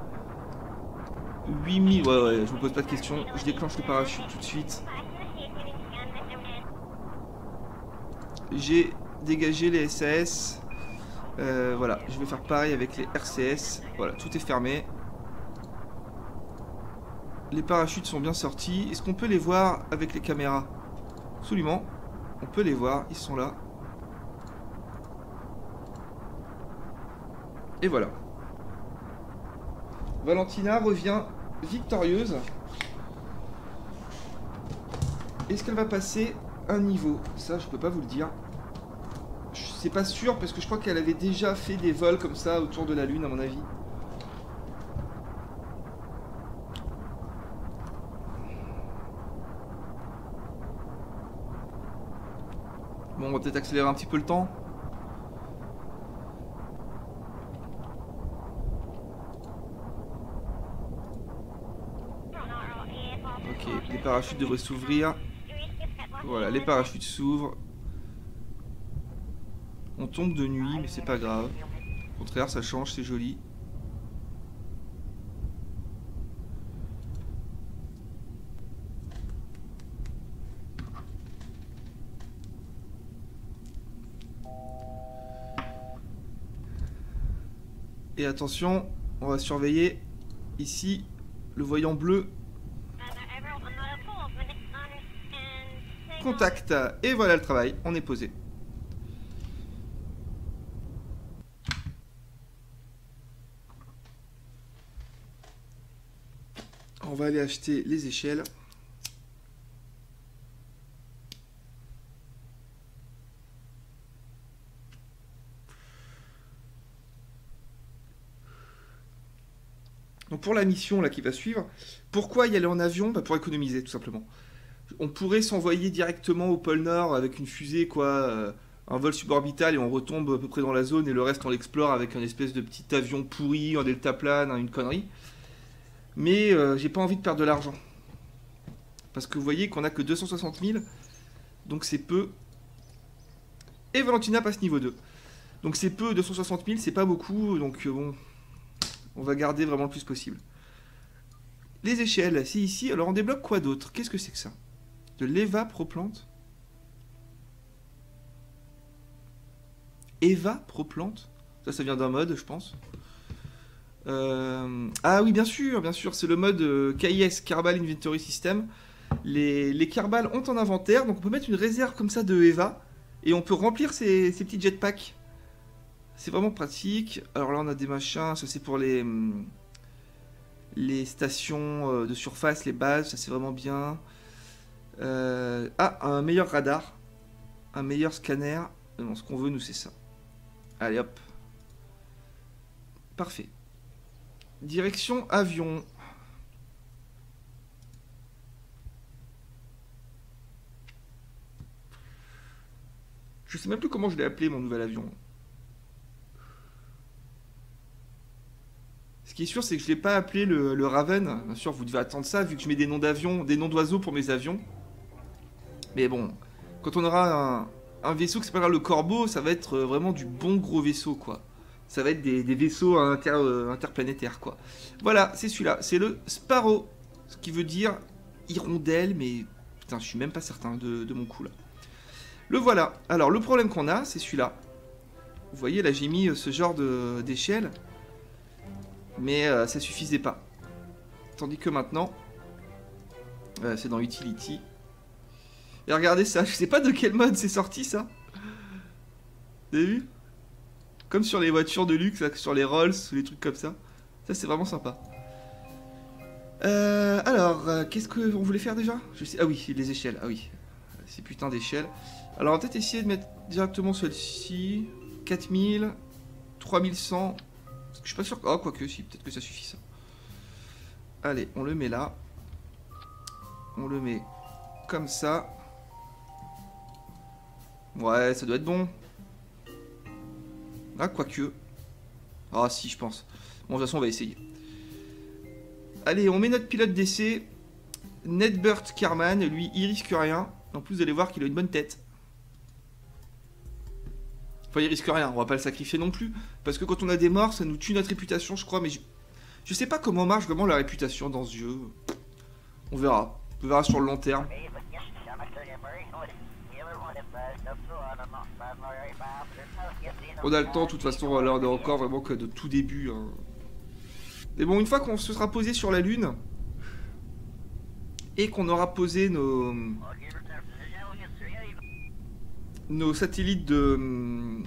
Speaker 1: 8000, ouais, je me pose pas de questions. Je déclenche le parachute tout de suite. J'ai dégagé les SAS. Voilà, je vais faire pareil avec les RCS. Voilà, tout est fermé. Les parachutes sont bien sortis. Est-ce qu'on peut les voir avec les caméras? Absolument. On peut les voir, ils sont là. Et voilà. Valentina revient victorieuse. Est-ce qu'elle va passer un niveau? Ça, je peux pas vous le dire. C'est pas sûr parce que je crois qu'elle avait déjà fait des vols comme ça autour de la Lune, à mon avis. Bon, on va peut-être accélérer un petit peu le temps. Ok, les parachutes devraient s'ouvrir. Voilà, les parachutes s'ouvrent. On tombe de nuit, mais c'est pas grave. Au contraire, ça change, c'est joli. Et attention, on va surveiller ici le voyant bleu. Contact. Et voilà le travail, on est posé. On va aller acheter les échelles. Donc pour la mission là qui va suivre, pourquoi y aller en avion? Pour économiser tout simplement. On pourrait s'envoyer directement au pôle Nord avec une fusée, quoi, un vol suborbital et on retombe à peu près dans la zone et le reste on l'explore avec un espèce de petit avion pourri, un deltaplane, une connerie. Mais j'ai pas envie de perdre de l'argent. Parce que vous voyez qu'on a que 260 000. Donc c'est peu. Et Valentina passe niveau 2. Donc c'est peu, 260 000, c'est pas beaucoup. Donc bon, on va garder vraiment le plus possible. Les échelles, c'est ici. Alors on débloque quoi d'autre? Qu'est-ce que c'est que ça? De l'évapoplante. Évapoplante. Ça vient d'un mode, je pense. Ah oui, bien sûr, c'est le mode KIS, Kerbal Inventory System. Les Kerbal ont un inventaire, donc on peut mettre une réserve comme ça de Eva, et on peut remplir ces petits jetpacks. C'est vraiment pratique. Alors là, on a des machins, ça c'est pour les stations de surface, les bases, ça c'est vraiment bien. Un meilleur radar, un meilleur scanner. Non, ce qu'on veut, nous, c'est ça. Allez, hop. Parfait. Direction avion. Je sais même plus comment je l'ai appelé, mon nouvel avion. Ce qui est sûr, c'est que je l'ai pas appelé le Raven. Bien sûr, vous devez attendre ça, vu que je mets des noms d'avions, des noms d'oiseaux pour mes avions. Mais bon, quand on aura un vaisseau qui s'appellera le Corbeau, ça va être vraiment du bon gros vaisseau, quoi. Ça va être des vaisseaux interplanétaires, quoi. Voilà, c'est celui-là. C'est le Sparrow. Ce qui veut dire hirondelle, mais... Putain, je suis même pas certain de mon coup, là. Le voilà. Alors, le problème qu'on a, c'est celui-là. Vous voyez, là, j'ai mis ce genre d'échelle. Mais ça suffisait pas. Tandis que maintenant... c'est dans Utility. Et regardez ça. Je sais pas de quel mode c'est sorti, ça. Vous avez vu? Comme sur les voitures de luxe, là, sur les Rolls, ou les trucs comme ça. Ça, c'est vraiment sympa. Alors, qu'est-ce qu'on voulait faire déjà? Ah oui, les échelles. Ah oui, ces putains d'échelles. Alors, on va peut-être essayer de mettre directement celle-ci. 4000, 3100. Parce que je suis pas sûr que... Oh, quoique, si, peut-être que ça suffit, ça. Allez, on le met là. On le met comme ça. Ouais, ça doit être bon. Ah, quoique. Ah, si, je pense. Bon, de toute façon, on va essayer. Allez, on met notre pilote d'essai. Nedbert Kerman, lui, il risque rien. En plus, vous allez voir qu'il a une bonne tête. Enfin, il risque rien, on va pas le sacrifier non plus. Parce que quand on a des morts, ça nous tue notre réputation, je crois. Mais je sais pas comment marche vraiment la réputation dans ce jeu. On verra. On verra sur le long terme. On a le temps, de toute façon, là on est encore vraiment que de tout début. Hein. Mais bon, une fois qu'on se sera posé sur la Lune, et qu'on aura posé nos satellites de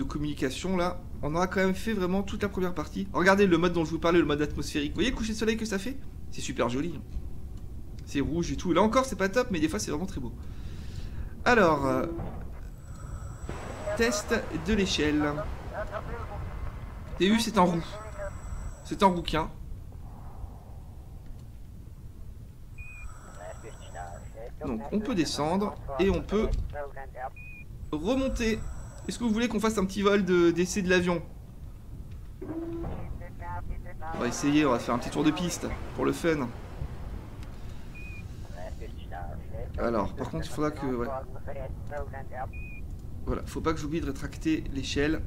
Speaker 1: communication, là, on aura quand même fait vraiment toute la première partie. Regardez le mode dont je vous parlais, le mode atmosphérique. Vous voyez le coucher de soleil que ça fait? C'est super joli. Hein. C'est rouge et tout. Là encore, c'est pas top, mais des fois, c'est vraiment très beau. Alors... test de l'échelle. T'as vu, c'est en roue. C'est un rouquin. Donc on peut descendre et on peut remonter. Est-ce que vous voulez qu'on fasse un petit vol d'essai de l'avion? On va essayer, on va faire un petit tour de piste pour le fun. Alors, par contre, il faudra que... Ouais. Voilà, faut pas que j'oublie de rétracter l'échelle.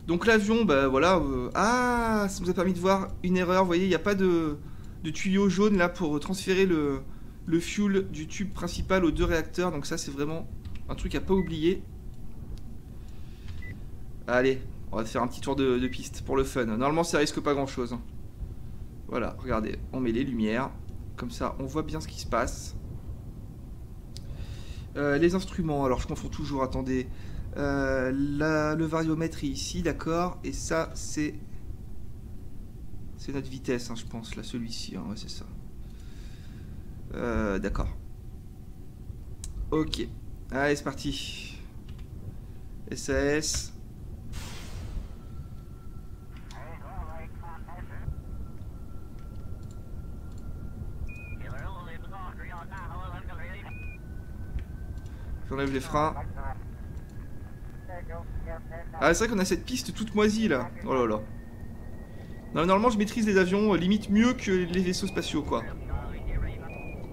Speaker 1: Donc l'avion, bah voilà... Ah, ça nous a permis de voir une erreur. Vous voyez, il n'y a pas de tuyau jaune là pour transférer le fuel du tube principal aux deux réacteurs. Donc ça, c'est vraiment un truc à pas oublier. Allez, on va faire un petit tour de piste pour le fun. Normalement, ça risque pas grand-chose. Voilà, regardez, on met les lumières. Comme ça, on voit bien ce qui se passe. Les instruments, alors je confonds toujours, attendez. Le variomètre est ici, d'accord. Et ça, c'est notre vitesse, hein, je pense, là, celui-ci, hein, ouais, c'est ça. D'accord. Ok. Allez, c'est parti. SAS. J'enlève les freins. Ah, c'est vrai qu'on a cette piste toute moisie là. Oh là là. Non, normalement, je maîtrise les avions limite mieux que les vaisseaux spatiaux, quoi.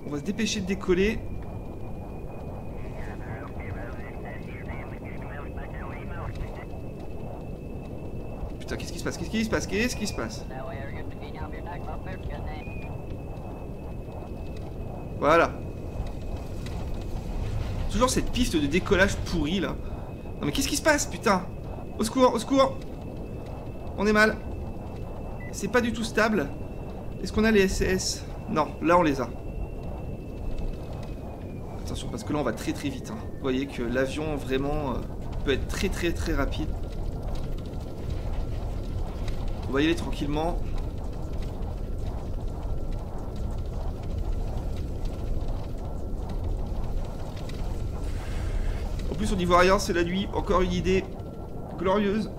Speaker 1: On va se dépêcher de décoller. Putain, qu'est-ce qui se passe? Qu'est-ce qui se passe? Qu'est-ce qui se passe? Voilà. Toujours cette piste de décollage pourrie, là. Non, mais qu'est-ce qui se passe, putain? Au secours, au secours! On est mal. C'est pas du tout stable. Est-ce qu'on a les SS? Non, là on les a. Attention, parce que là on va très très vite. Hein. Vous voyez que l'avion vraiment peut être très très très rapide. On va y aller tranquillement. En plus on n'y voit rien, c'est la nuit. Encore une idée glorieuse.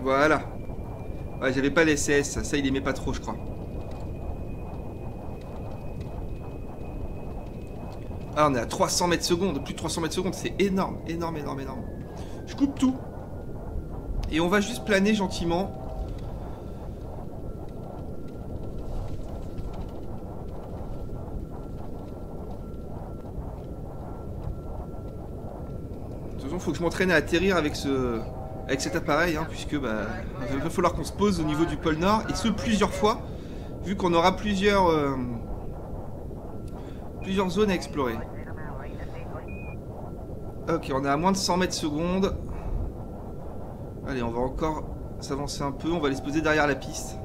Speaker 1: Voilà. Ouais, j'avais pas les SS, ça il aimait pas trop, je crois. Ah, on est à 300 mètres secondes, plus de 300 mètres secondes, c'est énorme, énorme, énorme, énorme. Je coupe tout. Et on va juste planer gentiment. De toute façon, faut que je m'entraîne à atterrir avec cet appareil, hein, puisque bah, il va falloir qu'on se pose au niveau du pôle Nord, et ce plusieurs fois, vu qu'on aura plusieurs zones à explorer. Ok, on est à moins de 100 mètres secondes. Allez, on va encore s'avancer un peu, on va aller se poser derrière la piste.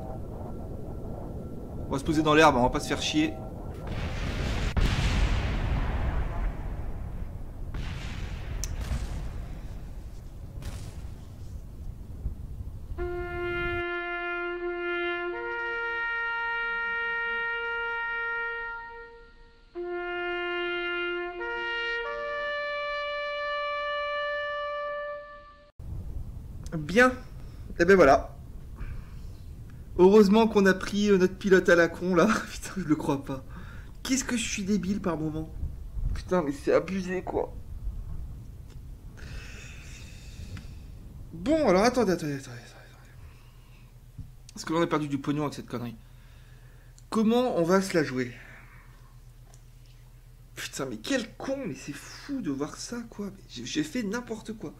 Speaker 1: On va se poser dans l'herbe, on va pas se faire chier. Bien. Et ben voilà. Heureusement qu'on a pris notre pilote à la con là. Putain, je le crois pas. Qu'est-ce que je suis débile par moment. Putain, mais c'est abusé quoi. Bon, alors attendez. Parce que là on a perdu du pognon avec cette connerie. Comment on va se la jouer? Putain, mais quel con. Mais c'est fou de voir ça quoi. J'ai fait n'importe quoi.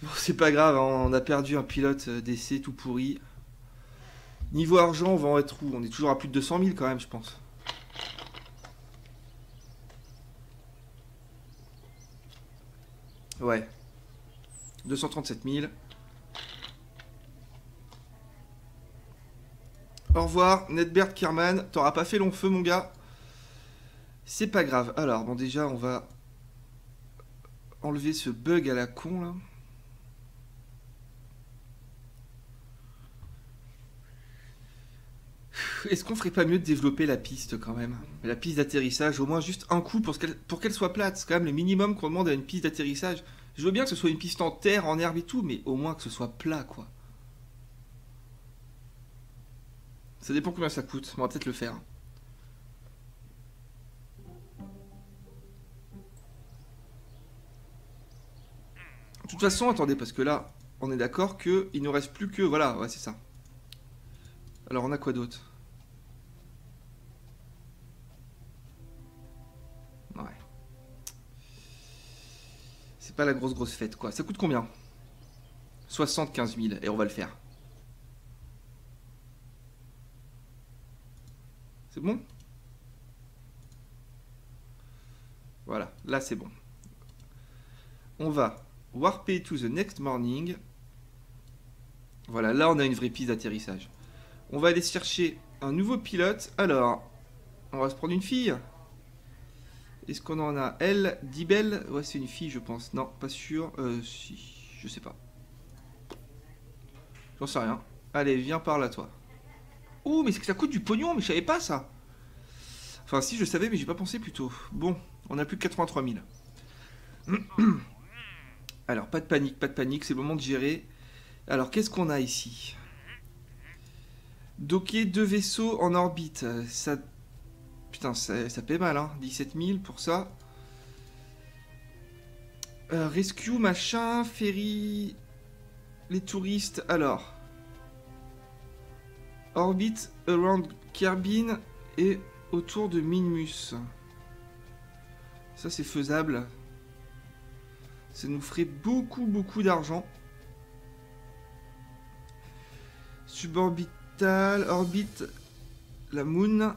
Speaker 1: Bon, c'est pas grave, hein, on a perdu un pilote d'essai tout pourri. Niveau argent, on va en être où? On est toujours à plus de 200 000 quand même, je pense. Ouais. 237 000. Au revoir, Nedbert Kierman. T'auras pas fait long feu, mon gars. C'est pas grave. Alors, bon, déjà, on va enlever ce bug à la con, là. Est-ce qu'on ferait pas mieux de développer la piste quand même? La piste d'atterrissage, au moins juste un coup pour qu'elle soit plate. C'est quand même le minimum qu'on demande à une piste d'atterrissage. Je veux bien que ce soit une piste en terre, en herbe et tout, mais au moins que ce soit plat quoi. Ça dépend combien ça coûte, on va peut-être le faire. De toute façon, attendez, parce que là, on est d'accord qu'il ne nous reste plus que... Voilà, ouais c'est ça. Alors on a quoi d'autre? Ouais. C'est pas la grosse fête, quoi. Ça coûte combien? 75 000, et on va le faire. C'est bon? Voilà, là c'est bon. On va warper to the next morning. Voilà, là on a une vraie piste d'atterrissage. On va aller chercher un nouveau pilote. Alors, on va se prendre une fille. Est-ce qu'on en a? Elle, Dibel. Ouais, c'est une fille, je pense. Non, pas sûr. Si, je sais pas. J'en sais rien. Allez, viens par là, toi. Oh, mais c'est que ça coûte du pognon, mais je savais pas ça. Enfin, si, je savais, mais j'ai pas pensé plus tôt. Bon, on a plus que 83 000. Alors, pas de panique, c'est le moment de gérer. Alors, qu'est-ce qu'on a ici? Docker 2 vaisseaux en orbite. Ça... Putain, ça paie mal, hein. 17 000 pour ça. Rescue, machin, ferry... Les touristes, alors... Orbit around Kerbin et autour de Minmus. Ça, c'est faisable. Ça nous ferait beaucoup d'argent. Suborbital, orbite, la Moon.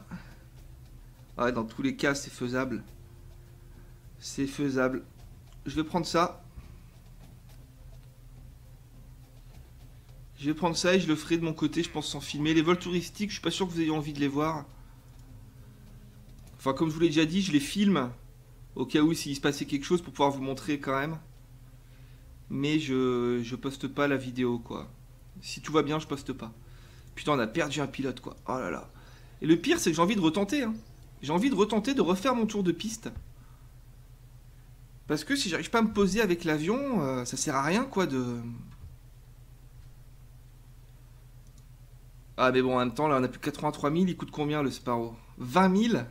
Speaker 1: Ouais, dans tous les cas, c'est faisable. C'est faisable. Je vais prendre ça. Je vais prendre ça et je le ferai de mon côté, je pense, sans filmer. Les vols touristiques, je suis pas sûr que vous ayez envie de les voir. Enfin, comme je vous l'ai déjà dit, je les filme. Au cas où, s'il se passait quelque chose, pour pouvoir vous montrer quand même. Mais je poste pas la vidéo, quoi. Si tout va bien, je poste pas. Putain, on a perdu un pilote, quoi. Oh là là. Et le pire, c'est que j'ai envie de retenter, hein. J'ai envie de retenter de refaire mon tour de piste. Parce que si j'arrive pas à me poser avec l'avion, ça sert à rien, quoi, de... Ah, mais bon, en même temps, là, on a plus que 83 000. Il coûte combien, le Sparrow? 20 000?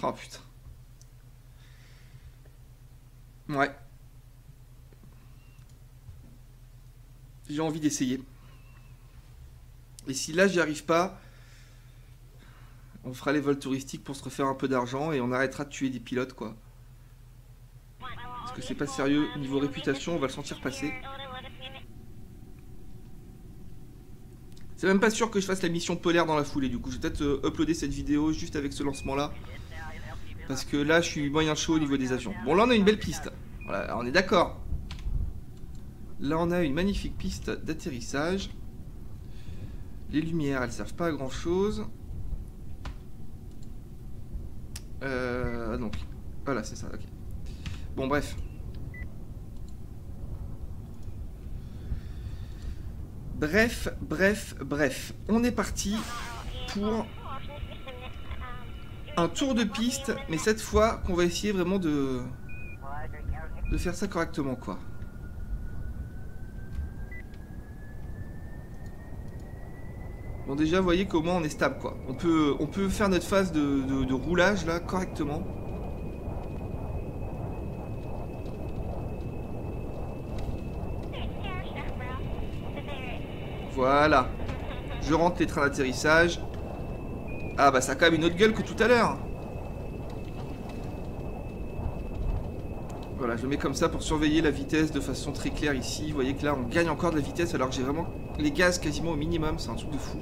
Speaker 1: Oh, putain. Ouais. J'ai envie d'essayer. Et si là, j'y arrive pas, on fera les vols touristiques pour se refaire un peu d'argent et on arrêtera de tuer des pilotes, quoi. Parce que c'est pas sérieux. Niveau réputation, on va le sentir passer. C'est même pas sûr que je fasse la mission polaire dans la foulée, du coup. Je vais peut-être uploader cette vidéo juste avec ce lancement-là. Parce que là, je suis moyen chaud au niveau des avions. Bon, là, on a une belle piste. Voilà, on est d'accord. Là, on a une magnifique piste d'atterrissage. Les lumières, elles servent pas à grand-chose. Donc, voilà, c'est ça, ok. Bon, bref. Bref. On est parti pour un tour de piste, mais cette fois qu'on va essayer vraiment de faire ça correctement, quoi. Bon, déjà, vous voyez qu'au moins on est stable, quoi. On peut faire notre phase de roulage, là, correctement. Voilà. Je rentre les trains d'atterrissage. Ah bah ça a quand même une autre gueule que tout à l'heure. Voilà, je le mets comme ça pour surveiller la vitesse de façon très claire ici. Vous voyez que là on gagne encore de la vitesse alors que j'ai vraiment les gaz quasiment au minimum. C'est un truc de fou.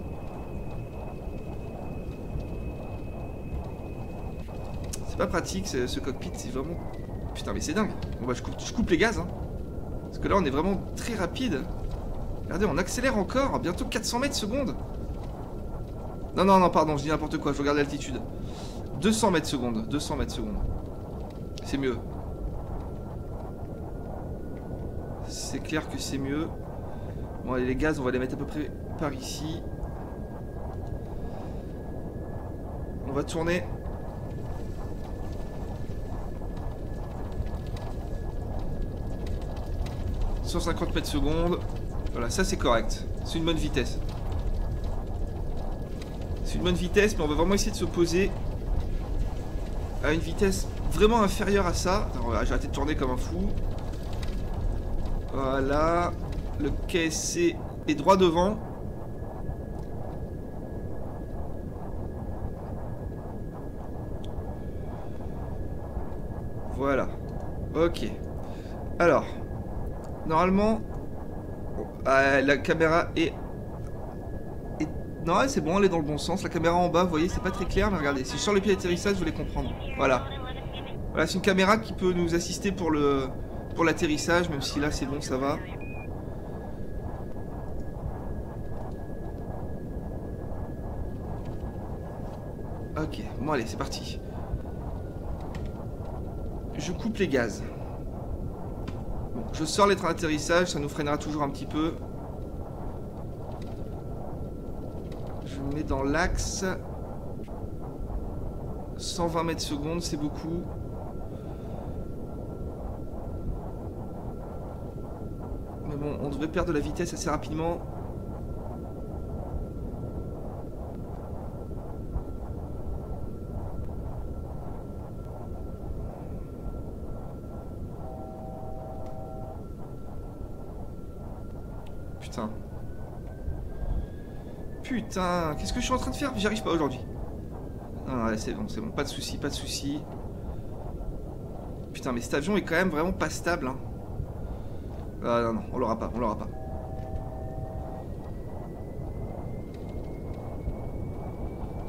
Speaker 1: C'est pas pratique ce cockpit, c'est vraiment... Putain mais c'est dingue. Bon bah je coupe les gaz, hein. Parce que là on est vraiment très rapide. Regardez, on accélère encore, bientôt 400 mètres secondes. Non, pardon, je dis n'importe quoi, je regarde l'altitude. 200 mètres secondes, 200 mètres secondes. C'est mieux. C'est clair que c'est mieux. Bon, allez, les gaz, on va les mettre à peu près par ici. On va tourner. « 150 mètres secondes. Voilà, ça c'est correct. C'est une bonne vitesse. C'est une bonne vitesse, mais on va vraiment essayer de se poser à une vitesse vraiment inférieure à ça. Attends, j'ai arrêté de tourner comme un fou. Voilà. Le KSC est droit devant. Voilà. Ok. Alors. Normalement... la caméra est... Non, c'est bon, elle est dans le bon sens. La caméra en bas, vous voyez, c'est pas très clair, mais regardez. Si je sors le pied d'atterrissage, vous allez comprendre. Voilà. Voilà, c'est une caméra qui peut nous assister pour l'atterrissage, même si là, c'est bon, ça va. Ok, bon, allez, c'est parti. Je coupe les gaz. Bon, je sors les trains d'atterrissage, ça nous freinera toujours un petit peu. Je me mets dans l'axe. 120 mètres secondes, c'est beaucoup. bon, on devrait perdre de la vitesse assez rapidement. Putain. Putain, qu'est-ce que je suis en train de faire? J'y arrive pas aujourd'hui. Ah ouais, c'est bon, pas de soucis, pas de soucis. Putain, mais cet avion est quand même vraiment pas stable, hein. Ah non, non, on l'aura pas, on l'aura pas.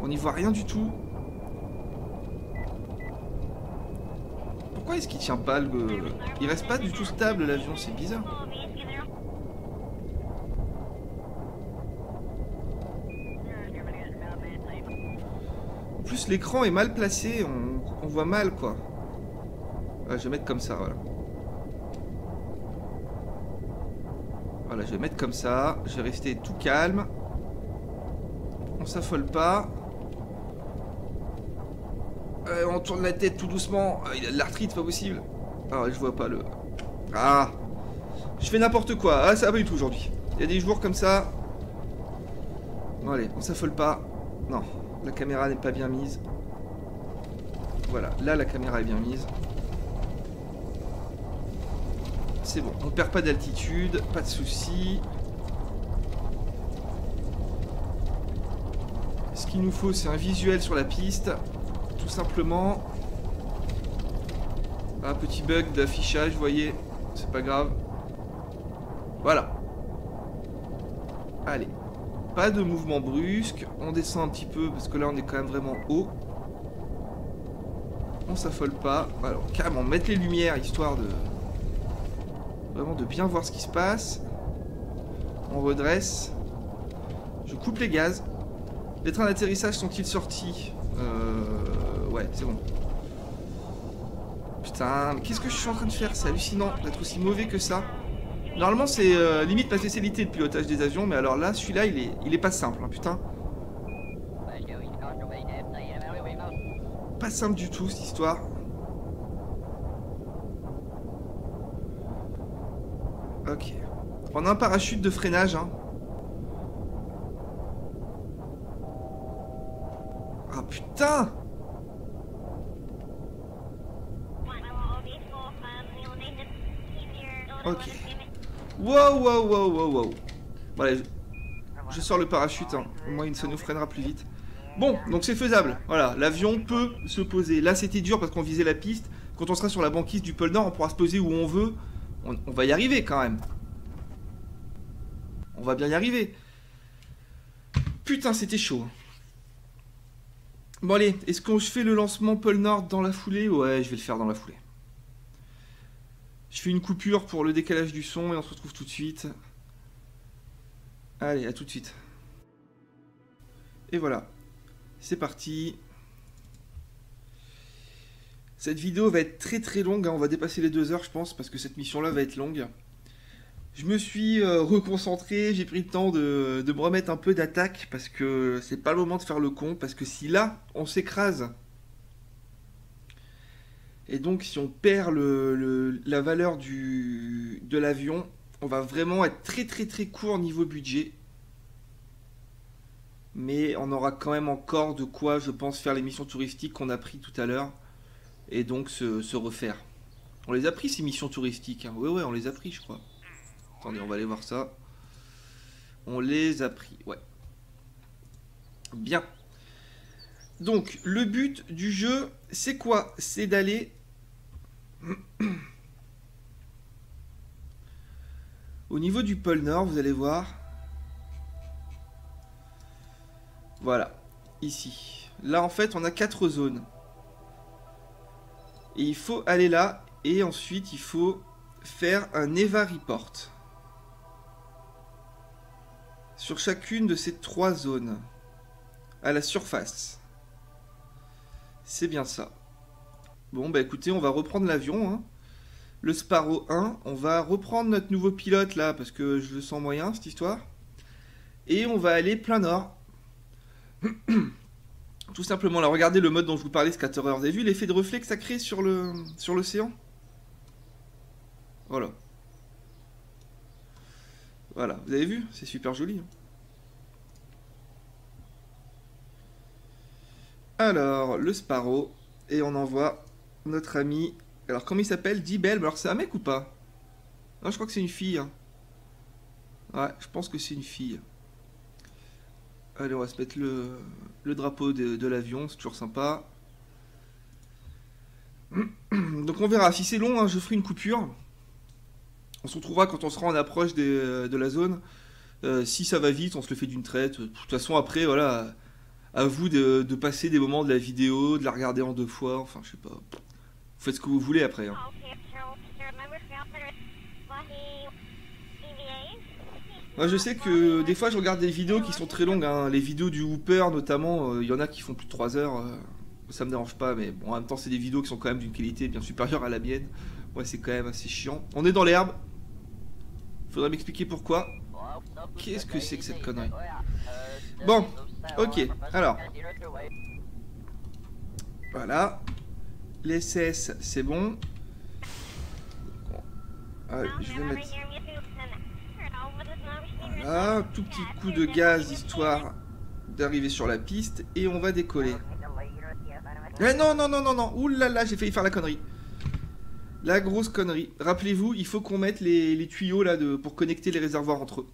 Speaker 1: On n'y voit rien du tout. Pourquoi est-ce qu'il tient pas le... Il reste pas du tout stable l'avion, c'est bizarre. En plus l'écran est mal placé, on voit mal quoi. Ouais, je vais mettre comme ça, voilà. Voilà, je vais mettre comme ça, je vais rester tout calme. On s'affole pas. On tourne la tête tout doucement. Il a de l'arthrite, pas possible. Ah, je vois pas le... Ah, je fais n'importe quoi. Ah, ça va pas du tout aujourd'hui. Il y a des jours comme ça. Bon, allez, on s'affole pas. Non, la caméra n'est pas bien mise. Voilà, là la caméra est bien mise. C'est bon, on perd pas d'altitude, pas de soucis. Ce qu'il nous faut, c'est un visuel sur la piste. Tout simplement. Un petit bug d'affichage, vous voyez. C'est pas grave. Voilà. Allez. Pas de mouvement brusque. On descend un petit peu parce que là on est quand même vraiment haut. On s'affole pas. Alors carrément mettre les lumières histoire de... Vraiment de bien voir ce qui se passe. On redresse. Je coupe les gaz. Les trains d'atterrissage sont-ils sortis? Ouais, c'est bon. Putain, mais qu'est-ce que je suis en train de faire? C'est hallucinant d'être aussi mauvais que ça. Normalement, c'est limite ma spécialité de pilotage des avions, mais alors là, celui-là, il est pas simple, hein, putain. Pas simple du tout, cette histoire. Ok. On a un parachute de freinage, hein. Ah putain! Ok. Wow, wow, wow, wow, wow. Voilà, je sors le parachute, hein. Au moins ça nous freinera plus vite. Bon, donc c'est faisable. Voilà, l'avion peut se poser. Là, c'était dur parce qu'on visait la piste. Quand on sera sur la banquise du pôle Nord, on pourra se poser où on veut. On va y arriver quand même. On va bien y arriver. Putain, c'était chaud. Bon allez, est-ce que je fais le lancement pôle Nord dans la foulée? Ouais, je vais le faire dans la foulée. Je fais une coupure pour le décalage du son et on se retrouve tout de suite. Allez, à tout de suite. Et voilà. C'est parti. Cette vidéo va être très très longue, hein. On va dépasser les 2 heures je pense, parce que cette mission-là va être longue. Je me suis reconcentré, j'ai pris le temps de me remettre un peu d'attaque, parce que c'est pas le moment de faire le con, parce que si là, on s'écrase, et donc si on perd la valeur de l'avion, on va vraiment être très très très court niveau budget. Mais on aura quand même encore de quoi, je pense, faire les missions touristiques qu'on a pris tout à l'heure. Et donc se refaire. On les a pris ces missions touristiques, hein. Ouais, on les a pris, je crois. Attendez, on va aller voir ça. On les a pris, ouais. Bien. Donc, le but du jeu, c'est quoi? C'est d'aller... Au niveau du pôle Nord, vous allez voir. Voilà, ici. Là, en fait, on a 4 zones. Et il faut aller là, et ensuite, il faut faire un EVA Report. Sur chacune de ces 3 zones. À la surface. C'est bien ça. Bon, bah écoutez, on va reprendre l'avion, hein. Le Sparrow 1. On va reprendre notre nouveau pilote, là, parce que je le sens moyen, cette histoire. Et on va aller plein nord. Tout simplement, là, regardez le mode dont je vous parlais, Scatter. Vous avez vu l'effet de reflet que ça crée sur l'océan? Voilà. Voilà, vous avez vu? C'est super joli. Alors, le Sparrow. Et on envoie notre ami... Alors, comment il s'appelle? Dibel. Alors, c'est un mec ou pas? Non, je crois que c'est une fille. Hein. Ouais, je pense que c'est une fille. Allez, on va se mettre le drapeau de l'avion. C'est toujours sympa. Donc, on verra. Si c'est long, hein, je ferai une coupure. On se retrouvera quand on sera en approche de la zone. Si ça va vite, on se le fait d'une traite. De toute façon, après, voilà... À vous de passer des moments de la vidéo, de la regarder en 2 fois, enfin je sais pas. Vous faites ce que vous voulez après. Hein. Moi je sais que des fois je regarde des vidéos qui sont très longues, hein. Les vidéos du Hooper notamment, il y en a qui font plus de 3 heures, ça me dérange pas, mais bon en même temps c'est des vidéos qui sont quand même d'une qualité bien supérieure à la mienne. Ouais c'est quand même assez chiant. On est dans l'herbe, faudrait m'expliquer pourquoi. Qu'est-ce que c'est que cette connerie? Bon. Ok, alors. Voilà. Les SS, c'est bon. Allez, je vais mettre... Voilà, tout petit coup de gaz, histoire d'arriver sur la piste. Et on va décoller. Eh non, non, non, non, non. Ouh là là, j'ai failli faire la connerie. La grosse connerie. Rappelez-vous, il faut qu'on mette les tuyaux là pour connecter les réservoirs entre eux.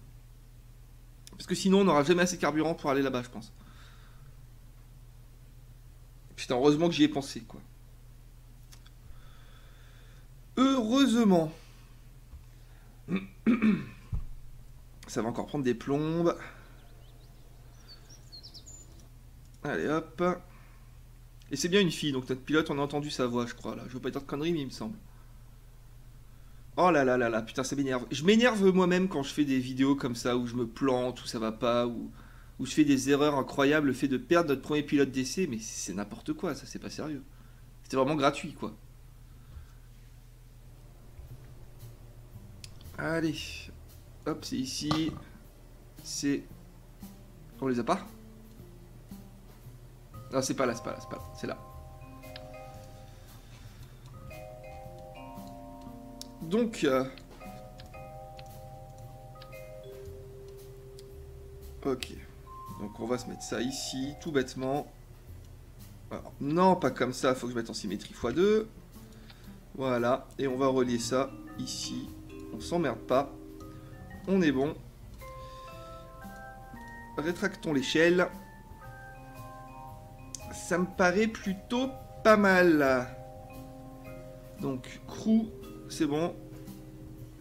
Speaker 1: Parce que sinon on n'aura jamais assez de carburant pour aller là-bas je pense. Putain heureusement que j'y ai pensé quoi. Heureusement. Ça va encore prendre des plombes. Allez hop. Et c'est bien une fille donc notre pilote on a entendu sa voix je crois là. Je veux pas dire de conneries mais il me semble. Oh là là là là, putain ça m'énerve. Je m'énerve moi-même quand je fais des vidéos comme ça, où je me plante, où ça va pas, où je fais des erreurs incroyables. Le fait de perdre notre premier pilote d'essai, mais c'est n'importe quoi, ça c'est pas sérieux. C'était vraiment gratuit quoi. Allez, hop c'est ici. C'est... On les a pas? Non c'est pas là, c'est pas là, c'est pas là, c'est là. Donc, ok. Donc on va se mettre ça ici, tout bêtement. Alors, non, pas comme ça, faut que je mette en symétrie x2. Voilà, et on va relier ça ici. On s'emmerde pas. On est bon. Rétractons l'échelle. Ça me paraît plutôt pas mal. Donc, crew... C'est bon.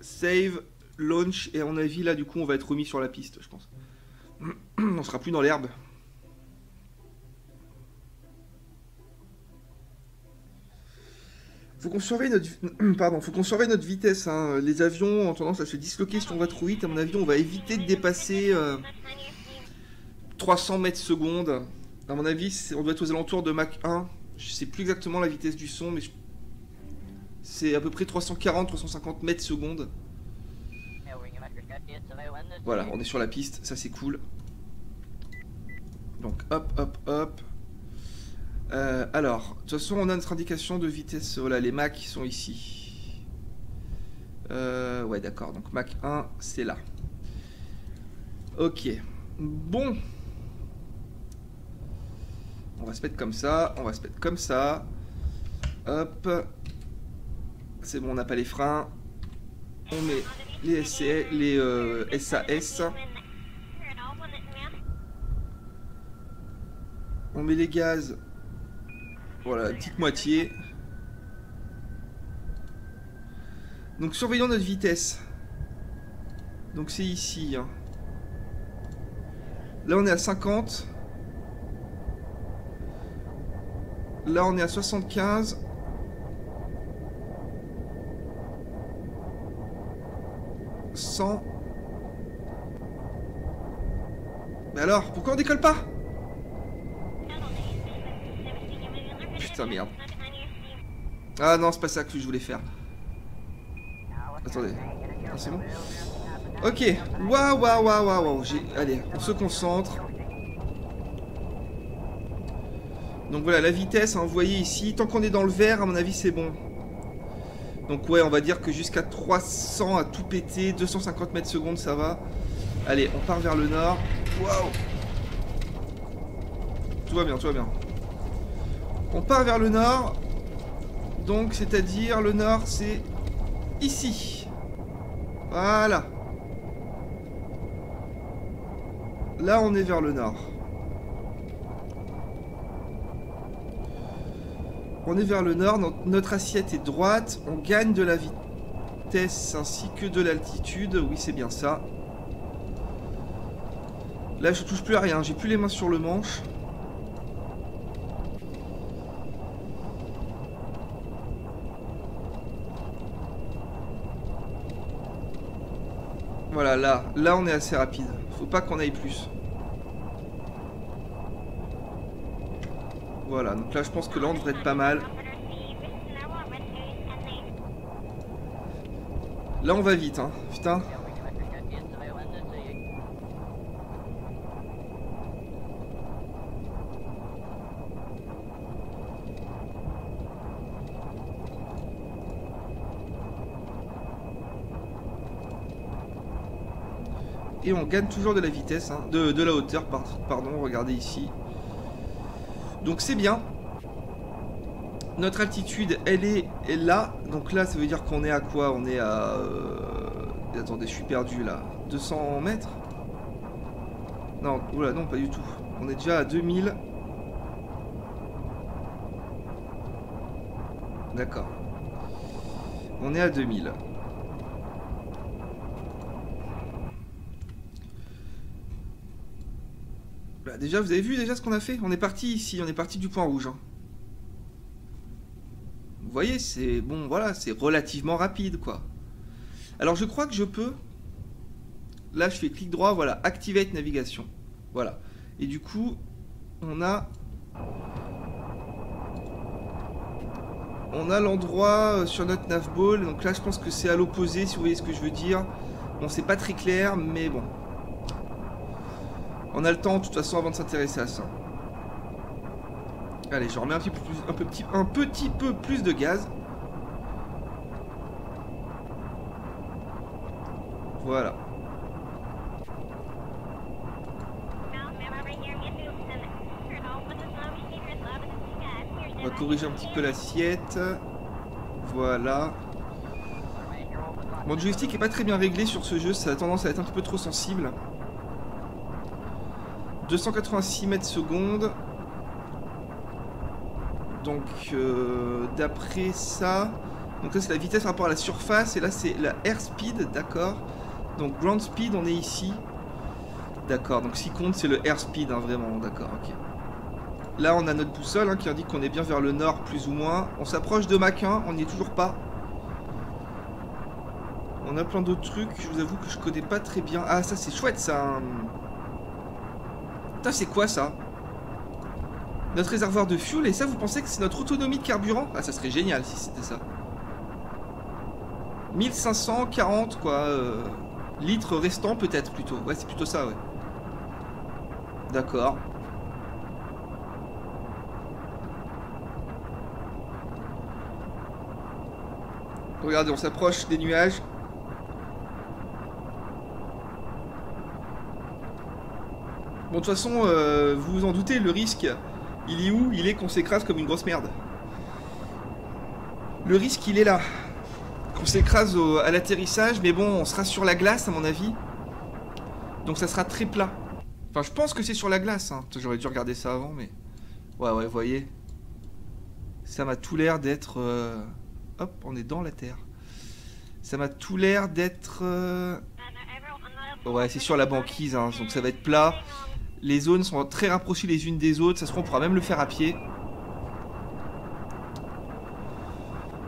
Speaker 1: Save, launch, et à mon avis, là, du coup, on va être remis sur la piste, je pense. On sera plus dans l'herbe. Faut qu'on surveille notre... Pardon, faut qu'on surveille notre vitesse, hein. Les avions ont tendance à se disloquer si on va trop vite. À mon avis, on va éviter de dépasser 300 mètres secondes. À mon avis, on doit être aux alentours de Mach 1. Je sais plus exactement la vitesse du son, mais... C'est à peu près 340-350 mètres secondes. Voilà, on est sur la piste, ça c'est cool. Donc hop, hop, hop. Alors, de toute façon, on a notre indication de vitesse. Voilà, les Mach sont ici. Ouais, d'accord. Donc Mach 1, c'est là. Ok. Bon. On va se mettre comme ça. On va se mettre comme ça. Hop. C'est bon, on n'a pas les freins. On met les SAS. On met les gaz. Voilà, la petite moitié. Donc surveillons notre vitesse. Donc c'est ici. Hein. Là on est à 50. Là on est à 75. Mais alors, pourquoi on décolle pas? Putain, merde. Ah non, c'est pas ça que je voulais faire. Attendez. Ah, c'est bon? Ok. Waouh, waouh, waouh, waouh. Allez, on se concentre. Donc voilà, la vitesse, hein, vous voyez ici. Tant qu'on est dans le vert, à mon avis, c'est bon. Donc ouais, on va dire que jusqu'à 300 à tout péter, 250 mètres secondes, ça va. Allez, on part vers le nord. Waouh! Tout va bien, tout va bien. On part vers le nord. Donc, c'est-à-dire, le nord, c'est ici. Voilà. Là, on est vers le nord. On est vers le nord, notre assiette est droite, on gagne de la vitesse ainsi que de l'altitude, oui c'est bien ça. Là je touche plus à rien, j'ai plus les mains sur le manche. Voilà, là on est assez rapide, faut pas qu'on aille plus. Voilà, donc là je pense que là on devrait être pas mal. Là on va vite, hein, putain. Et on gagne toujours de la vitesse, hein, de la hauteur, pardon, regardez ici. Donc c'est bien. Notre altitude, elle est là. Donc là, ça veut dire qu'on est à quoi? On est à... Attendez, je suis perdu là. 200 mètres? Non, oula, non, pas du tout. On est déjà à 2000. D'accord. On est à 2000. Bah déjà, vous avez vu déjà ce qu'on a fait? On est parti ici, on est parti du point rouge. Hein. Vous voyez, c'est... Bon, voilà, c'est relativement rapide, quoi. Alors, je crois que je peux... Là, je fais clic droit, voilà, Activate Navigation. Voilà. Et du coup, on a... On a l'endroit sur notre navball. Donc là, je pense que c'est à l'opposé, si vous voyez ce que je veux dire. Bon, c'est pas très clair, mais bon. On a le temps, de toute façon, avant de s'intéresser à ça. Allez, je remets un petit peu plus de gaz. Voilà. On va corriger un petit peu l'assiette. Voilà. Mon joystick est pas très bien réglé sur ce jeu, ça a tendance à être un petit peu trop sensible. 286 mètres secondes. Donc d'après ça, donc là c'est la vitesse par rapport à la surface et là c'est la airspeed, d'accord. Donc ground speed, on est ici, d'accord. Donc ce qui compte c'est le airspeed, hein, vraiment, d'accord, ok. Là on a notre boussole hein, qui indique qu'on est bien vers le nord plus ou moins. On s'approche de Mach 1, on n'y est toujours pas. On a plein d'autres trucs, je vous avoue que je connais pas très bien. Ah ça c'est chouette ça. Putain c'est quoi ça? Notre réservoir de fuel, et ça vous pensez que c'est notre autonomie de carburant? Ah ça serait génial si c'était ça. 1540 quoi, litres restants peut-être plutôt. Ouais c'est plutôt ça ouais. D'accord. Regardez, on s'approche des nuages. Bon, de toute façon, vous vous en doutez, le risque, il est où? Il est qu'on s'écrase comme une grosse merde. Le risque, il est là. Qu'on s'écrase à l'atterrissage, mais bon, on sera sur la glace, à mon avis. Donc ça sera très plat. Enfin, je pense que c'est sur la glace, hein. J'aurais dû regarder ça avant, mais... Ouais, vous voyez. Ça m'a tout l'air d'être... Hop, on est dans la terre. Ça m'a tout l'air d'être... Ouais, c'est sur la banquise, hein, donc ça va être plat. Les zones sont très rapprochées les unes des autres. Ça se trouve, on pourra même le faire à pied.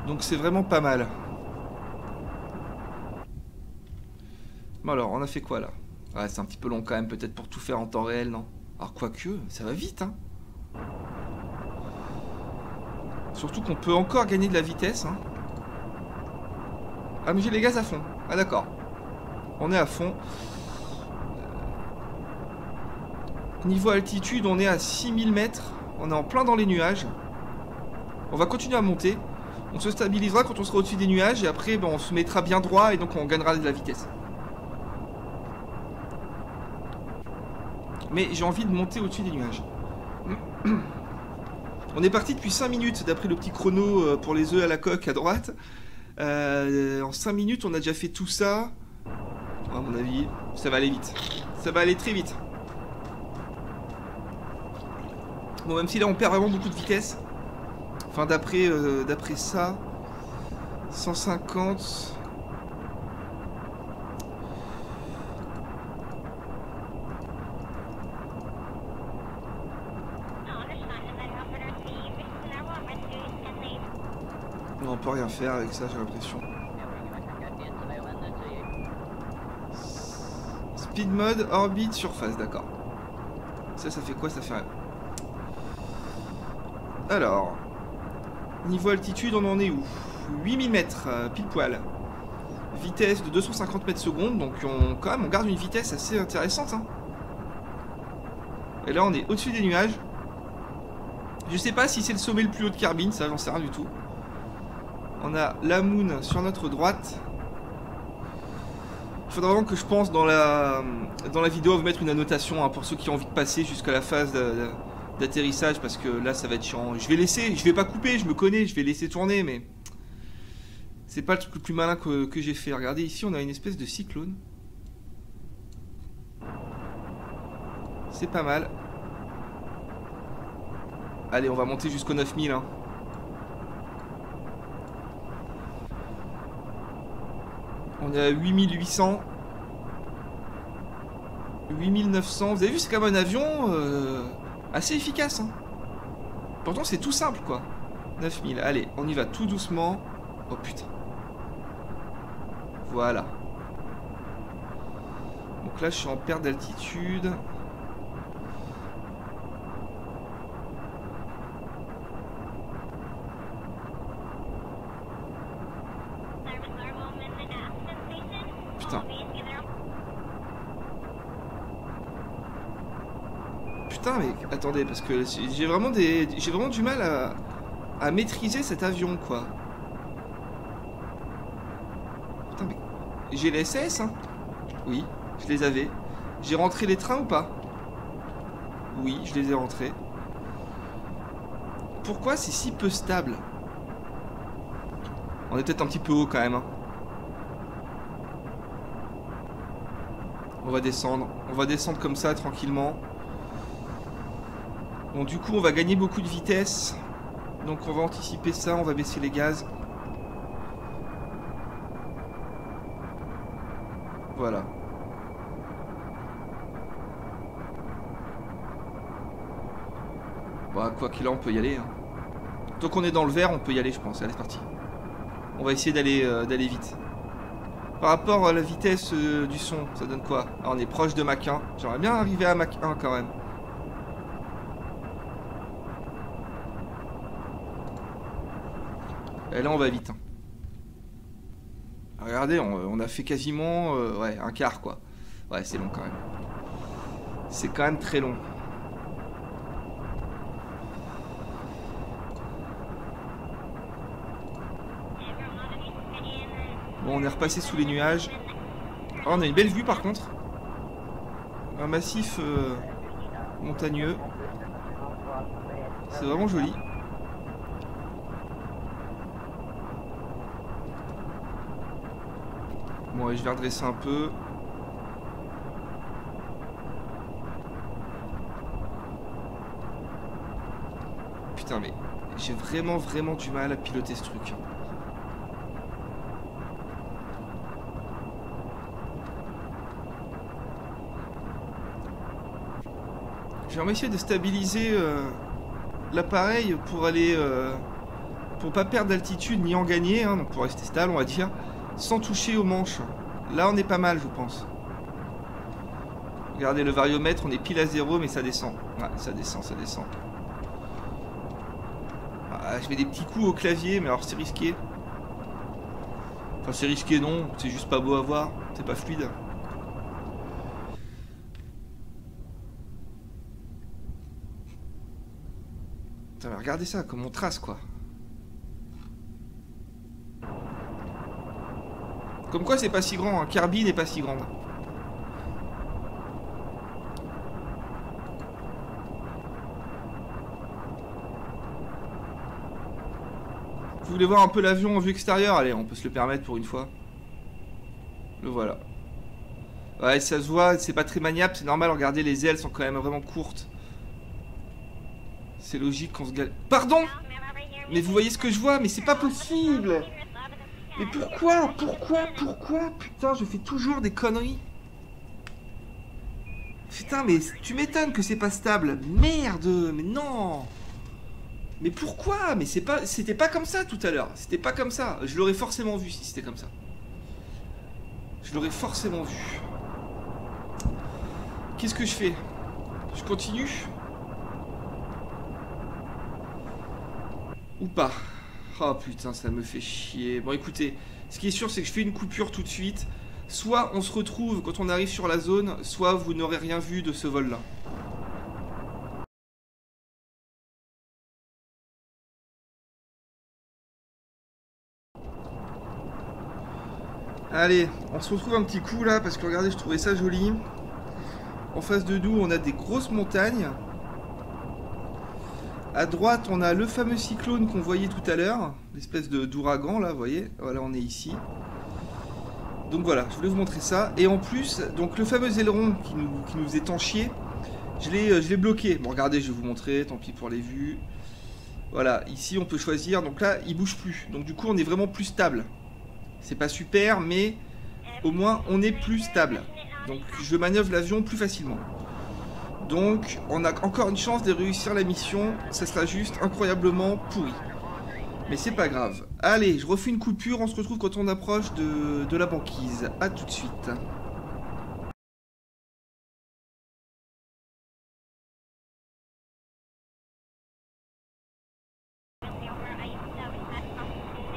Speaker 1: Donc c'est vraiment pas mal. Bon alors, on a fait quoi là? Ouais, c'est un petit peu long quand même, peut-être pour tout faire en temps réel, non? Alors quoique, ça va vite, hein. Surtout qu'on peut encore gagner de la vitesse, hein. Ah mais j'ai les gaz à fond. Ah d'accord. On est à fond. Niveau altitude, on est à 6000 mètres. On est en plein dans les nuages. On va continuer à monter. On se stabilisera quand on sera au-dessus des nuages et après ben, on se mettra bien droit et donc on gagnera de la vitesse. Mais j'ai envie de monter au-dessus des nuages. On est parti depuis 5 minutes d'après le petit chrono pour les œufs à la coque à droite. En 5 minutes on a déjà fait tout ça. À mon avis, ça va aller vite. Ça va aller très vite. Bon, même si là on perd vraiment beaucoup de vitesse. Enfin d'après ça 150. Non, on peut rien faire avec ça, j'ai l'impression. Speed mode, orbite, surface, d'accord. Ça fait quoi? Ça fait rien. Alors, niveau altitude, on en est où? 8000 mètres, pile poil. Vitesse de 250 mètres secondes, donc quand même on garde une vitesse assez intéressante. Hein. Et là on est au-dessus des nuages. Je sais pas si c'est le sommet le plus haut de Carbine, ça j'en sais rien du tout. On a la Moon sur notre droite. Il faudra vraiment que je pense dans la vidéo vous mettre une annotation hein, pour ceux qui ont envie de passer jusqu'à la phase d'atterrissage parce que là ça va être chiant. Je vais pas couper, je me connais, je vais laisser tourner mais c'est pas le truc le plus malin que j'ai fait. Regardez ici on a une espèce de cyclone. C'est pas mal. Allez on va monter jusqu'au 9000 hein. On est à 8800 8900. Vous avez vu c'est quand même un avion assez efficace hein. Pourtant c'est tout simple quoi. 9000, allez on y va tout doucement. Oh putain. Voilà. Donc là je suis en perte d'altitude. Putain. Putain mais attendez parce que j'ai vraiment du mal à maîtriser cet avion quoi. Putain mais j'ai les SS hein. Oui, je les avais. J'ai rentré les trains ou pas? Oui, je les ai rentrés. Pourquoi c'est si peu stable? On est peut-être un petit peu haut quand même hein. On va descendre comme ça tranquillement. Bon du coup on va gagner beaucoup de vitesse. Donc on va anticiper ça, on va baisser les gaz. Voilà. Bon, quoi qu'il en on peut y aller. Hein. Tant qu'on est dans le vert, on peut y aller je pense. Allez c'est parti. On va essayer d'aller vite. Par rapport à la vitesse du son, ça donne quoi? Alors, on est proche de Mach 1. J'aimerais bien arriver à Mach 1 quand même. Et là on va vite. Hein. Regardez, on a fait quasiment ouais, un quart quoi. Ouais c'est long quand même. C'est quand même très long. Bon on est repassé sous les nuages. Oh, on a une belle vue par contre. Un massif montagneux. C'est vraiment joli. Bon, et je vais redresser un peu. Putain, mais j'ai vraiment du mal à piloter ce truc. Je vais essayer de stabiliser l'appareil pour aller... pour pas perdre d'altitude ni en gagner, hein, donc pour rester stable, on va dire. Sans toucher aux manches. Là on est pas mal je pense. Regardez le variomètre, on est pile à 0 mais ça descend. Ouais, ça descend. Ah, je mets des petits coups au clavier mais alors c'est risqué. Enfin c'est risqué non, c'est juste pas beau à voir, c'est pas fluide. Putain, mais regardez ça, comme on trace quoi. Comme quoi c'est pas si grand, hein. Kirby n'est pas si grande. Vous voulez voir un peu l'avion en vue extérieure? Allez, on peut se le permettre pour une fois. Le voilà. Ouais, ça se voit, c'est pas très maniable, c'est normal, regardez, les ailes sont quand même vraiment courtes. C'est logique qu'on se galère. Pardon? Mais vous voyez ce que je vois? Mais c'est pas possible! Mais pourquoi? Putain, je fais toujours des conneries. Putain, mais tu m'étonnes que c'est pas stable. Merde, mais non! Mais pourquoi? Mais c'était pas comme ça tout à l'heure. C'était pas comme ça. Je l'aurais forcément vu si c'était comme ça. Je l'aurais forcément vu. Qu'est-ce que je fais? Je continue? Ou pas? Oh putain, ça me fait chier. Bon écoutez, ce qui est sûr c'est que je fais une coupure tout de suite. Soit on se retrouve quand on arrive sur la zone, soit vous n'aurez rien vu de ce vol-là. Allez, on se retrouve un petit coup là, parce que regardez, je trouvais ça joli. En face de nous, on a des grosses montagnes. À droite, on a le fameux cyclone qu'on voyait tout à l'heure. L'espèce d'ouragan là, vous voyez. Voilà, on est ici. Donc voilà, je voulais vous montrer ça. Et en plus, donc le fameux aileron qui nous faisait tant chier, je l'ai bloqué. Bon, regardez, je vais vous montrer, tant pis pour les vues. Voilà, ici on peut choisir. Donc là, il bouge plus. Donc du coup, on est vraiment plus stable. C'est pas super, mais au moins on est plus stable. Donc je manœuvre l'avion plus facilement. Donc on a encore une chance de réussir la mission. Ça sera juste incroyablement pourri. Mais c'est pas grave. Allez, je refais une coupure. On se retrouve quand on approche de la banquise. A tout de suite.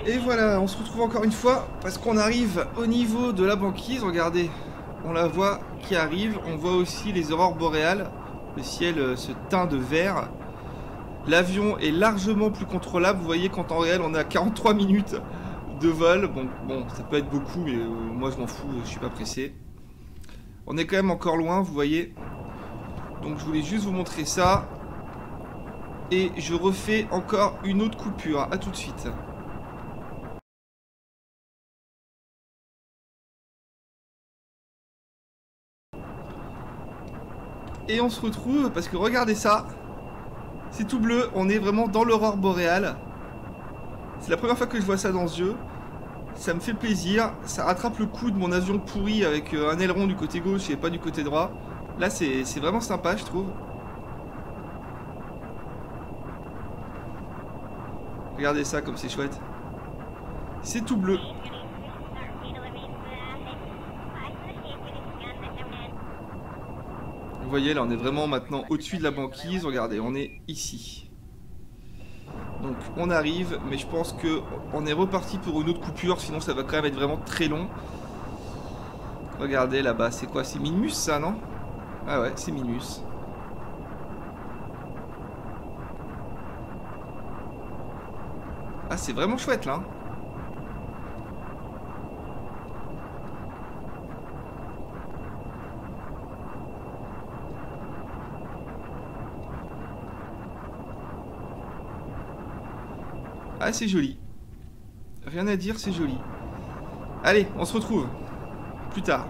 Speaker 1: Et voilà, on se retrouve encore une fois parce qu'on arrive au niveau de la banquise. Regardez, on la voit qui arrive. On voit aussi les aurores boréales. Le ciel se teint de vert. L'avion est largement plus contrôlable. Vous voyez qu'en temps réel, on est à 43 minutes de vol. Bon, ça peut être beaucoup, mais moi je m'en fous, je suis pas pressé. On est quand même encore loin, vous voyez. Donc je voulais juste vous montrer ça. Et je refais encore une autre coupure. A tout de suite. Et on se retrouve parce que regardez ça. C'est tout bleu, on est vraiment dans l'aurore boréale. C'est la première fois que je vois ça dans ce jeu. Ça me fait plaisir. Ça rattrape le coup de mon avion pourri avec un aileron du côté gauche et pas du côté droit. Là c'est vraiment sympa je trouve. Regardez ça comme c'est chouette. C'est tout bleu. Vous voyez là on est vraiment maintenant au-dessus de la banquise. Regardez, on est ici. Donc on arrive, mais je pense que on est reparti pour une autre coupure, sinon ça va quand même être vraiment très long. Regardez là-bas, c'est quoi? C'est Minmus ça, non? Ah ouais, c'est Minmus. Ah c'est vraiment chouette là. Ah c'est joli. Rien à dire, c'est joli. Allez, on se retrouve plus tard.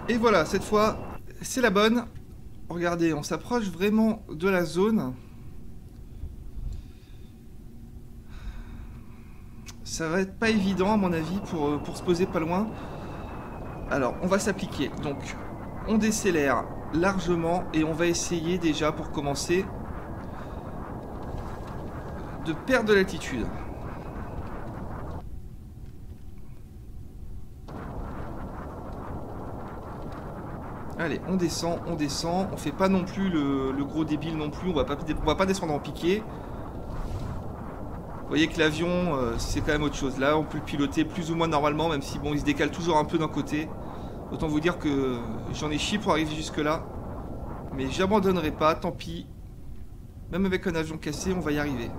Speaker 1: Et voilà, cette fois, c'est la bonne. Regardez, on s'approche vraiment de la zone. Ça va être pas évident à mon avis pour se poser pas loin. Alors, on va s'appliquer. Donc, on décélère largement et on va essayer déjà pour commencer de perdre de l'altitude. Allez, on descend, on fait pas non plus le gros débile non plus, on va pas descendre en piqué. Vous voyez que l'avion, c'est quand même autre chose. Là, on peut le piloter plus ou moins normalement, même si bon, il se décale toujours un peu d'un côté. Autant vous dire que j'en ai chié pour arriver jusque là. Mais j'abandonnerai pas, tant pis. Même avec un avion cassé, on va y arriver.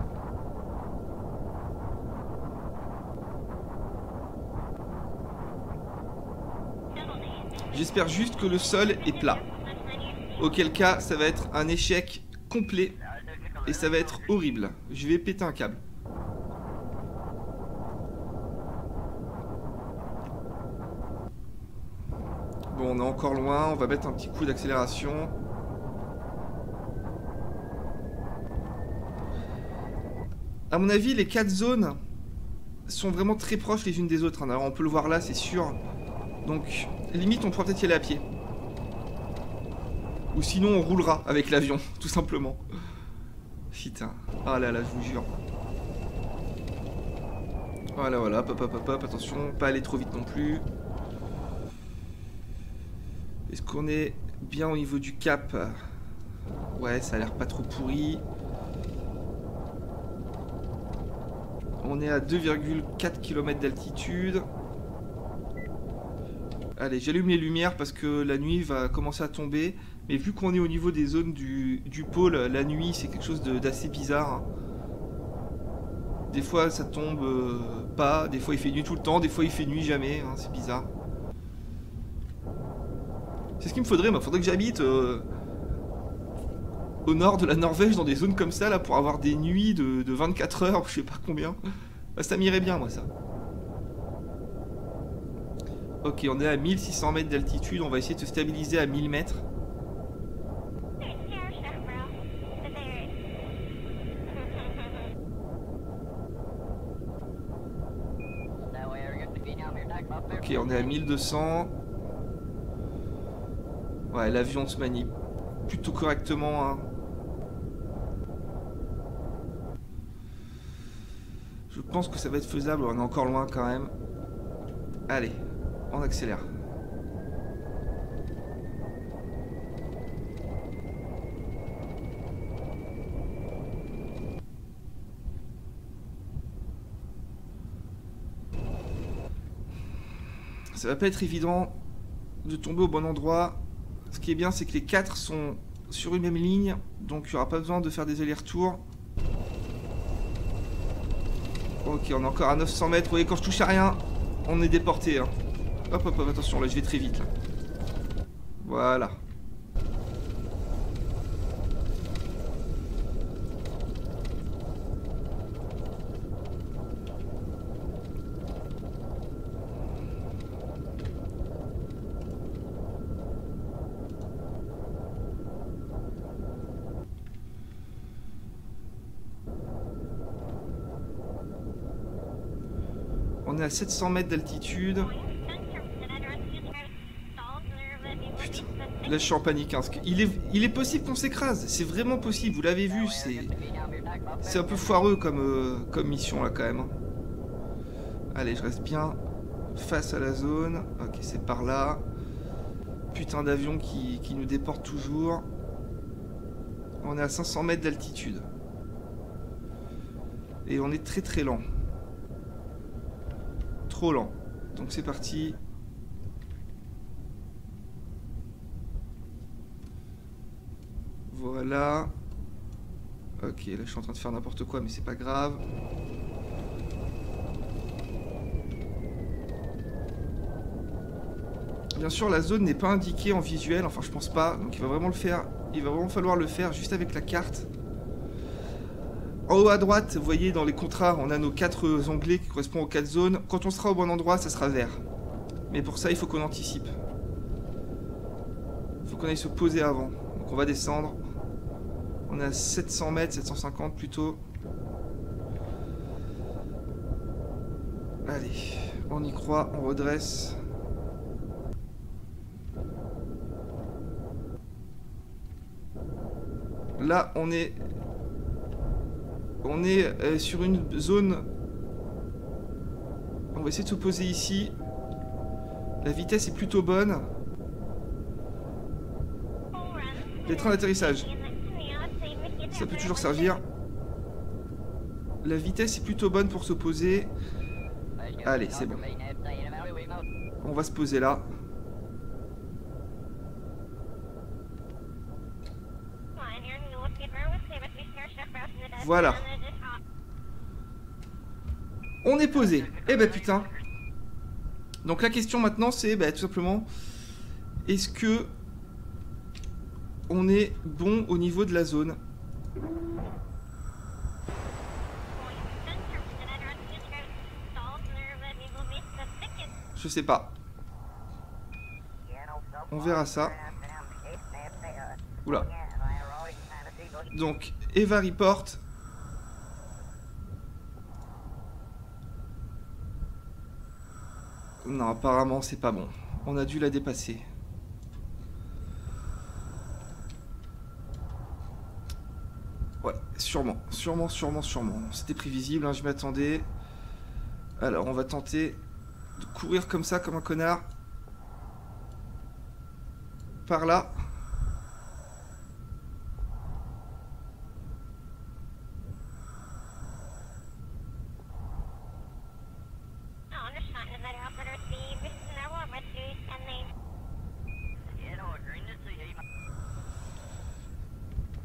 Speaker 1: J'espère juste que le sol est plat. Auquel cas, ça va être un échec complet. Et ça va être horrible. Je vais péter un câble. Bon, on est encore loin. On va mettre un petit coup d'accélération. À mon avis, les 4 zones sont vraiment très proches les unes des autres. Alors, on peut le voir là, c'est sûr. Donc, limite, on pourra peut-être y aller à pied. Ou sinon, on roulera avec l'avion, tout simplement. Putain. Ah là là, je vous jure. Voilà, voilà, hop, hop, hop, hop, attention, pas aller trop vite non plus. Est-ce qu'on est bien au niveau du cap? Ouais, ça a l'air pas trop pourri. On est à 2,4 km d'altitude. Allez, j'allume les lumières parce que la nuit va commencer à tomber. Mais vu qu'on est au niveau des zones du pôle, la nuit c'est quelque chose d'assez bizarre. Des fois ça tombe pas, des fois il fait nuit tout le temps, des fois il fait nuit jamais, hein, c'est bizarre. C'est ce qu'il me faudrait, il faudrait que j'habite au nord de la Norvège dans des zones comme ça là pour avoir des nuits de 24 heures, je sais pas combien. Bah, ça m'irait bien moi ça. Ok, on est à 1600 mètres d'altitude, on va essayer de se stabiliser à 1000 mètres. Ok, on est à 1200. Ouais, l'avion se manie plutôt correctement, hein. Je pense que ça va être faisable, on est encore loin quand même. Allez, on accélère. Ça va pas être évident de tomber au bon endroit. Ce qui est bien, c'est que les 4 sont sur une même ligne, donc il n'y aura pas besoin de faire des allers-retours. Ok, on est encore à 900 mètres. Vous voyez, quand je touche à rien, on est déporté, hein. Hop, hop, hop, attention, là, je vais très vite, là. Voilà. On est à 700 mètres d'altitude. Putain, là je suis en panique, hein, parce il est possible qu'on s'écrase. C'est vraiment possible, vous l'avez vu. C'est un peu foireux comme mission là quand même, hein. Allez, je reste bien face à la zone. Ok, c'est par là. Putain d'avion qui nous déporte toujours. On est à 500 mètres d'altitude. Et on est très très lent. Trop lent. Donc c'est parti. Voilà. Ok, là je suis en train de faire n'importe quoi, mais c'est pas grave. Bien sûr, la zone n'est pas indiquée en visuel, enfin je pense pas, donc il va vraiment le faire. Il va vraiment falloir le faire juste avec la carte. En haut à droite, vous voyez dans les contrats, on a nos 4 onglets qui correspondent aux 4 zones. Quand on sera au bon endroit, ça sera vert. Mais pour ça, il faut qu'on anticipe. Il faut qu'on aille se poser avant. Donc on va descendre. On est à 700 mètres, 750 plutôt. Allez, on y croit, on redresse. Là, on est sur une zone. On va essayer de se poser ici. La vitesse est plutôt bonne. Les trains d'atterrissage, ça peut toujours servir. La vitesse est plutôt bonne pour se poser. Allez, c'est bon. On va se poser là. Voilà. On est posé. Eh ben putain. Donc la question maintenant c'est tout simplement, est-ce que on est bon au niveau de la zone? Je sais pas. On verra ça. Oula. Donc, Eva report. Non, apparemment, c'est pas bon. On a dû la dépasser. Ouais, sûrement. Sûrement. C'était prévisible, hein, je m'attendais. Alors, on va tenter de courir comme ça, comme un connard. Par là.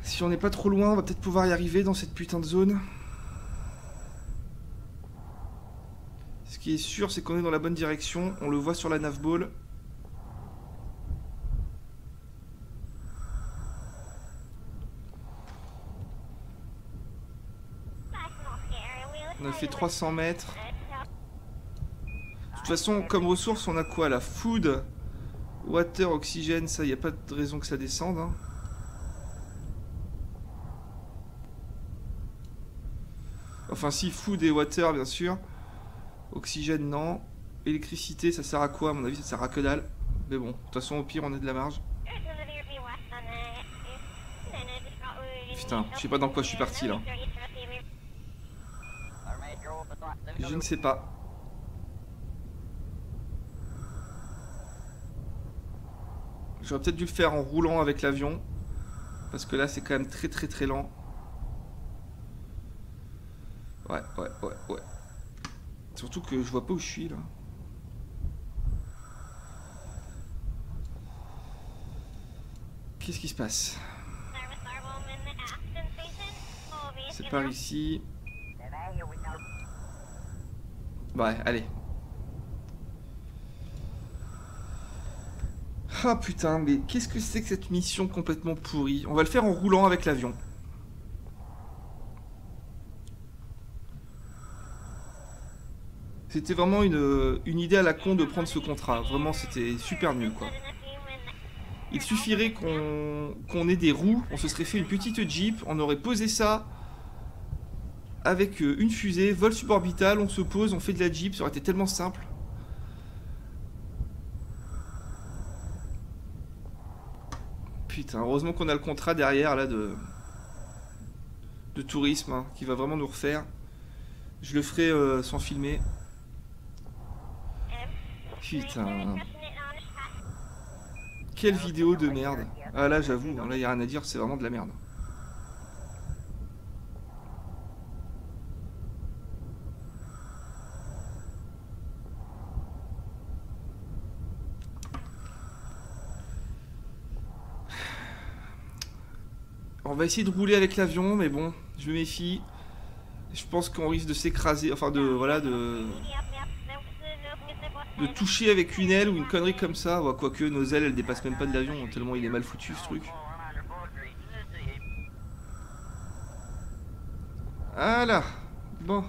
Speaker 1: Si on n'est pas trop loin, on va peut-être pouvoir y arriver dans cette putain de zone. Ce qui est sûr, c'est qu'on est dans la bonne direction. On le voit sur la navball. On a fait 300 mètres. De toute façon, comme ressource, on a quoi? La food, water, oxygène, ça, il n'y a pas de raison que ça descende. Hein. Enfin si, food et water bien sûr. Oxygène non. Électricité ça sert à quoi? À mon avis ça sert à que dalle. Mais bon, de toute façon au pire on a de la marge. Putain, je sais pas dans quoi je suis parti là. Je ne sais pas. J'aurais peut-être dû le faire en roulant avec l'avion. Parce que là c'est quand même très lent. Ouais. Surtout que je vois pas où je suis là. Qu'est-ce qui se passe? C'est par ici. Ouais, allez. Ah putain, mais qu'est-ce que c'est que cette mission complètement pourrie? On va le faire en roulant avec l'avion. C'était vraiment une idée à la con de prendre ce contrat. Vraiment, c'était super nul, quoi. Il suffirait qu'on ait des roues, on se serait fait une petite Jeep, on aurait posé ça avec une fusée, vol suborbital, on se pose, on fait de la Jeep, ça aurait été tellement simple. Putain, heureusement qu'on a le contrat derrière, là, de tourisme, hein, qui va vraiment nous refaire. Je le ferai sans filmer. Putain. Quelle vidéo de merde. Ah là j'avoue, là il n'y a rien à dire, c'est vraiment de la merde. On va essayer de rouler avec l'avion, mais bon, je me méfie. Je pense qu'on risque de s'écraser, enfin de toucher avec une aile ou une connerie comme ça. Quoique nos ailes elles dépassent même pas de l'avion, tellement il est mal foutu ce truc. Voilà. Bon.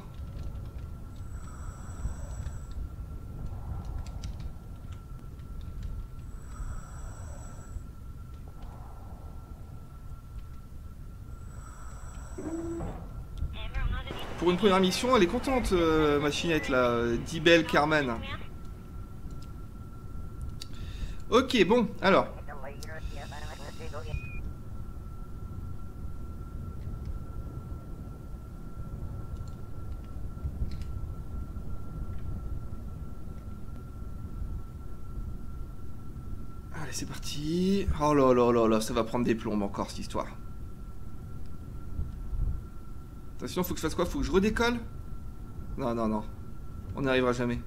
Speaker 1: Pour une première mission, elle est contente, machinette là, Dibel Carman. Ok, bon, alors. Allez, c'est parti. Oh là là là là, ça va prendre des plombes encore cette histoire. Attention, faut que je fasse quoi? Faut que je redécolle? Non, non, non. On n'y arrivera jamais.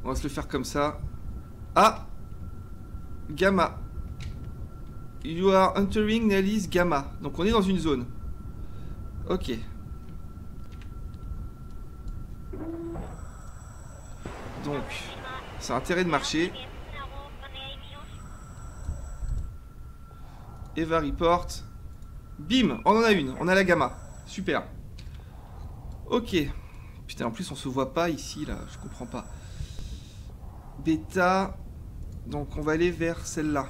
Speaker 1: On va se le faire comme ça. Ah! Gamma. You are entering Nelly's Gamma. Donc on est dans une zone. Ok. Donc, c'est intérêt de marcher. Eva report. Bim, on en a une. On a la Gamma. Super. Ok. Putain, en plus on se voit pas ici là. Je comprends pas. Bêta. Donc on va aller vers celle-là.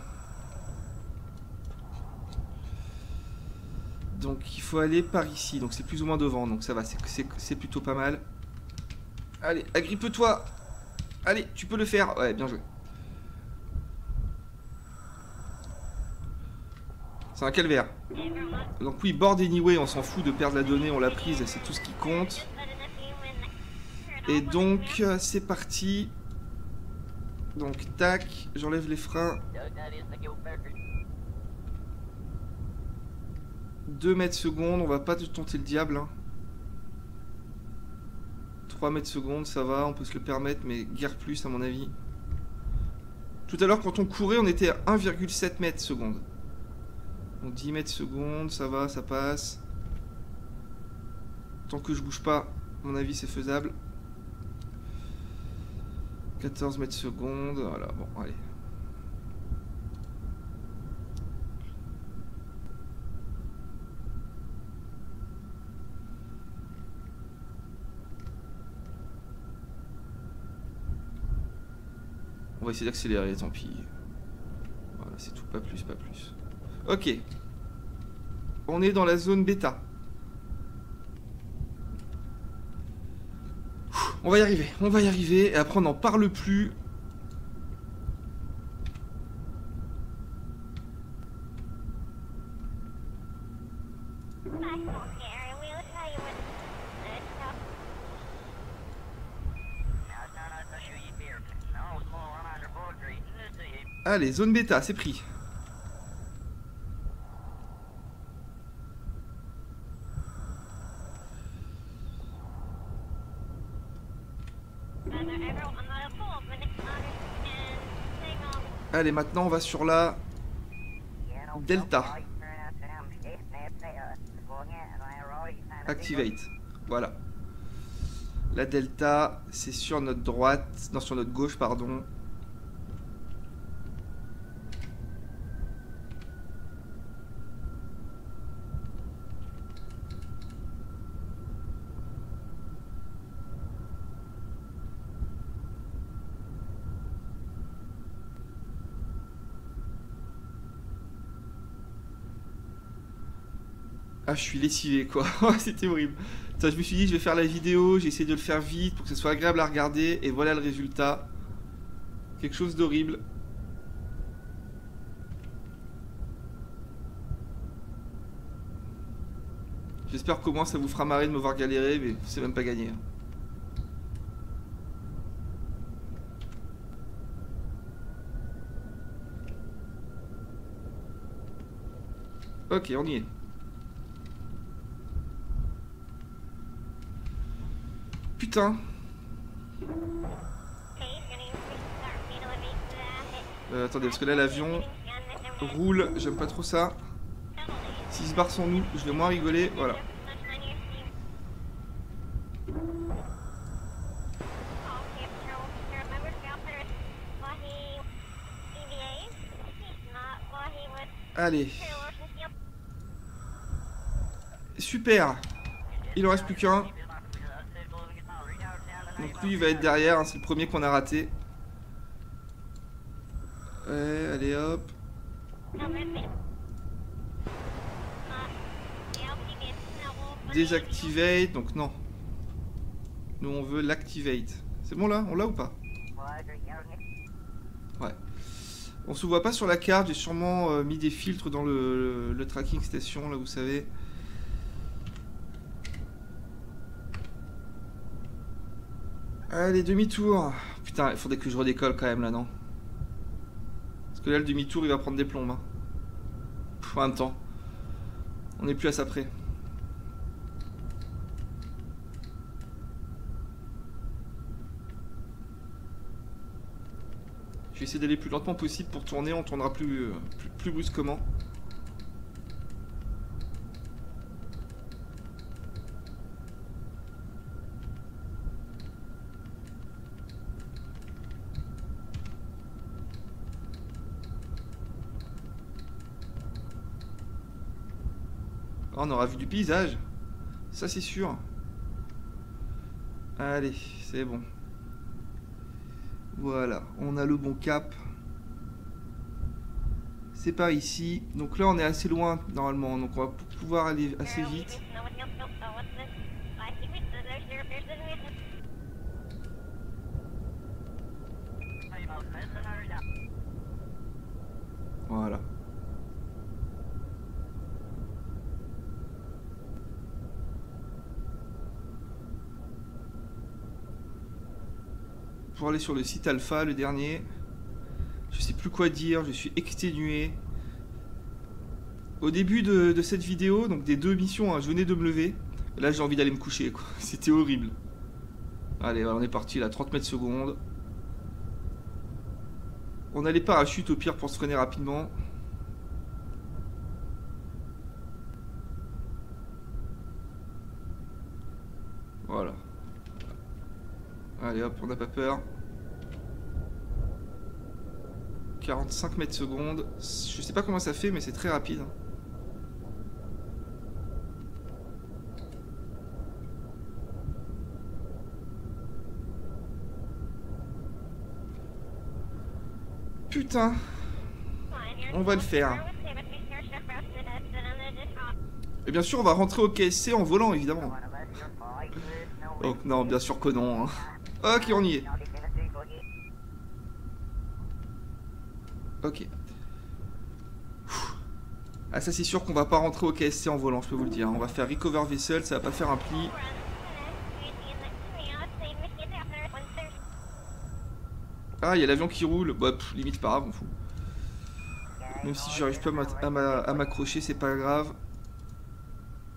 Speaker 1: Donc il faut aller par ici. Donc c'est plus ou moins devant. Donc ça va, c'est plutôt pas mal. Allez, agrippe-toi. Allez, tu peux le faire. Ouais, bien joué. C'est un calvaire. Donc oui, board anyway, on s'en fout de perdre la donnée, on l'a prise, c'est tout ce qui compte. Et donc, c'est parti. Donc, tac, j'enlève les freins. 2 mètres secondes, on va pas tenter le diable. Hein. 3 mètres secondes, ça va, on peut se le permettre, mais guère plus à mon avis. Tout à l'heure, quand on courait, on était à 1,7 mètres secondes. Donc 10 mètres secondes, ça va, ça passe. Tant que je bouge pas, à mon avis, c'est faisable. 14 mètres secondes, voilà, bon, allez. On va essayer d'accélérer, tant pis. Voilà, c'est tout, pas plus, pas plus. Ok. On est dans la zone bêta. On va y arriver, on va y arriver. Et après, on n'en parle plus. Allez, zone bêta, c'est pris. Allez, maintenant on va sur la Delta. Activate. Voilà. La Delta, c'est sur notre droite, non, sur notre gauche, pardon. Ah, je suis lessivé quoi, c'était horrible. Ça, je me suis dit, je vais faire la vidéo, j'ai essayé de le faire vite pour que ce soit agréable à regarder, et voilà le résultat. Quelque chose d'horrible. J'espère qu'au moins ça vous fera marrer de me voir galérer, mais c'est même pas gagné. Ok, on y est. Putain. Attendez, parce que là l'avion roule, j'aime pas trop ça. S'il se barre sans nous, je vais moins rigoler, voilà. Allez. Super. Il en reste plus qu'un. Donc lui il va être derrière, hein, c'est le premier qu'on a raté. Ouais, allez hop. Désactivate, donc non. Nous on veut l'activate. C'est bon là? On l'a ou pas? Ouais. On se voit pas sur la carte, j'ai sûrement mis des filtres dans le tracking station, là vous savez. Allez, demi-tour. Putain, il faudrait que je redécolle quand même là, non? Parce que là, le demi-tour, il va prendre des plombes. Hein. Pff, en même temps, on n'est plus à ça près. Je vais essayer d'aller le plus lentement possible pour tourner, on tournera plus brusquement. On aura vu du paysage. Ça, c'est sûr. Allez, c'est bon. Voilà, on a le bon cap. C'est par ici. Donc là, on est assez loin, normalement. Donc on va pouvoir aller assez vite. Voilà. Pour aller sur le site alpha, le dernier. Je sais plus quoi dire, je suis exténué. Au début de cette vidéo, donc des 2 missions, hein, je venais de me lever. Là, j'ai envie d'aller me coucher, quoi. C'était horrible. Allez, on est parti, là, 30 mètres secondes. On a les parachutes, au pire, pour se freiner rapidement. Voilà. Allez, hop, on n'a pas peur. 45 mètres secondes. Je sais pas comment ça fait, mais c'est très rapide. Putain. On va le faire. Et bien sûr, on va rentrer au KSC en volant, évidemment. Donc non, bien sûr que non. Hein. Ok, on y est. Ok. Ah, ça c'est sûr qu'on va pas rentrer au KSC en volant, je peux vous le dire. On va faire recover vessel, ça va pas faire un pli. Ah, il y a l'avion qui roule. Bah, limite pas grave, on fout. Même si j'arrive pas à m'accrocher, c'est pas grave.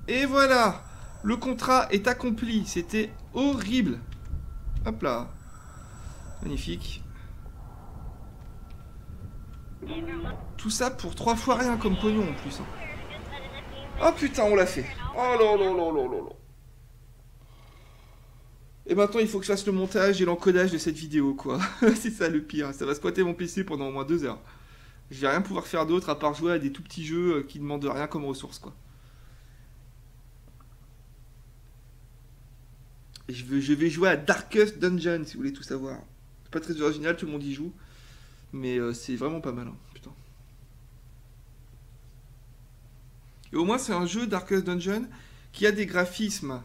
Speaker 1: Et voilà, le contrat est accompli. C'était horrible. Hop là. Magnifique. Tout ça pour 3 fois rien comme pognon en plus. Hein. Oh putain, on l'a fait. Oh là là là là là là. Et maintenant, il faut que je fasse le montage et l'encodage de cette vidéo, quoi. C'est ça le pire. Ça va squatter mon PC pendant au moins 2 heures. Je vais rien pouvoir faire d'autre à part jouer à des tout petits jeux qui demandent rien comme ressources, quoi. Et je vais jouer à Darkest Dungeon, si vous voulez tout savoir. C'est pas très original, tout le monde y joue. Mais c'est vraiment pas mal, hein. Putain. Et au moins, c'est un jeu, Darkest Dungeon, qui a des graphismes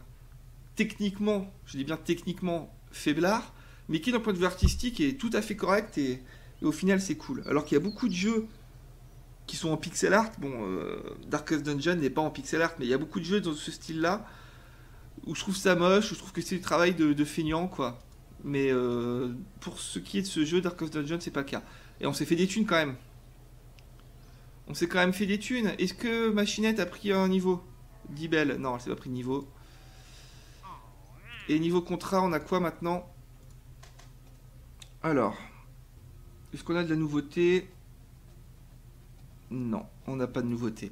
Speaker 1: techniquement, je dis bien techniquement, faiblard, mais qui d'un point de vue artistique est tout à fait correct et au final c'est cool. Alors qu'il y a beaucoup de jeux qui sont en pixel art, bon, Darkest Dungeon n'est pas en pixel art, mais il y a beaucoup de jeux dans ce style-là où je trouve ça moche, où je trouve que c'est du travail de feignant, quoi. Mais pour ce qui est de ce jeu, Darkest Dungeon, c'est pas le cas. Et on s'est fait des thunes quand même. On s'est quand même fait des thunes. Est-ce que Machinette a pris un niveau? Dibel, non, elle s'est pas pris de niveau. Et niveau contrat, on a quoi maintenant? Alors, est-ce qu'on a de la nouveauté? Non, on n'a pas de nouveauté.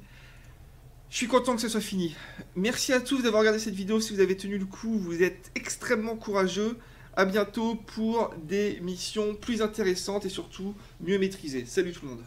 Speaker 1: Je suis content que ce soit fini. Merci à tous d'avoir regardé cette vidéo. Si vous avez tenu le coup, vous êtes extrêmement courageux. A bientôt pour des missions plus intéressantes et surtout mieux maîtrisées. Salut tout le monde.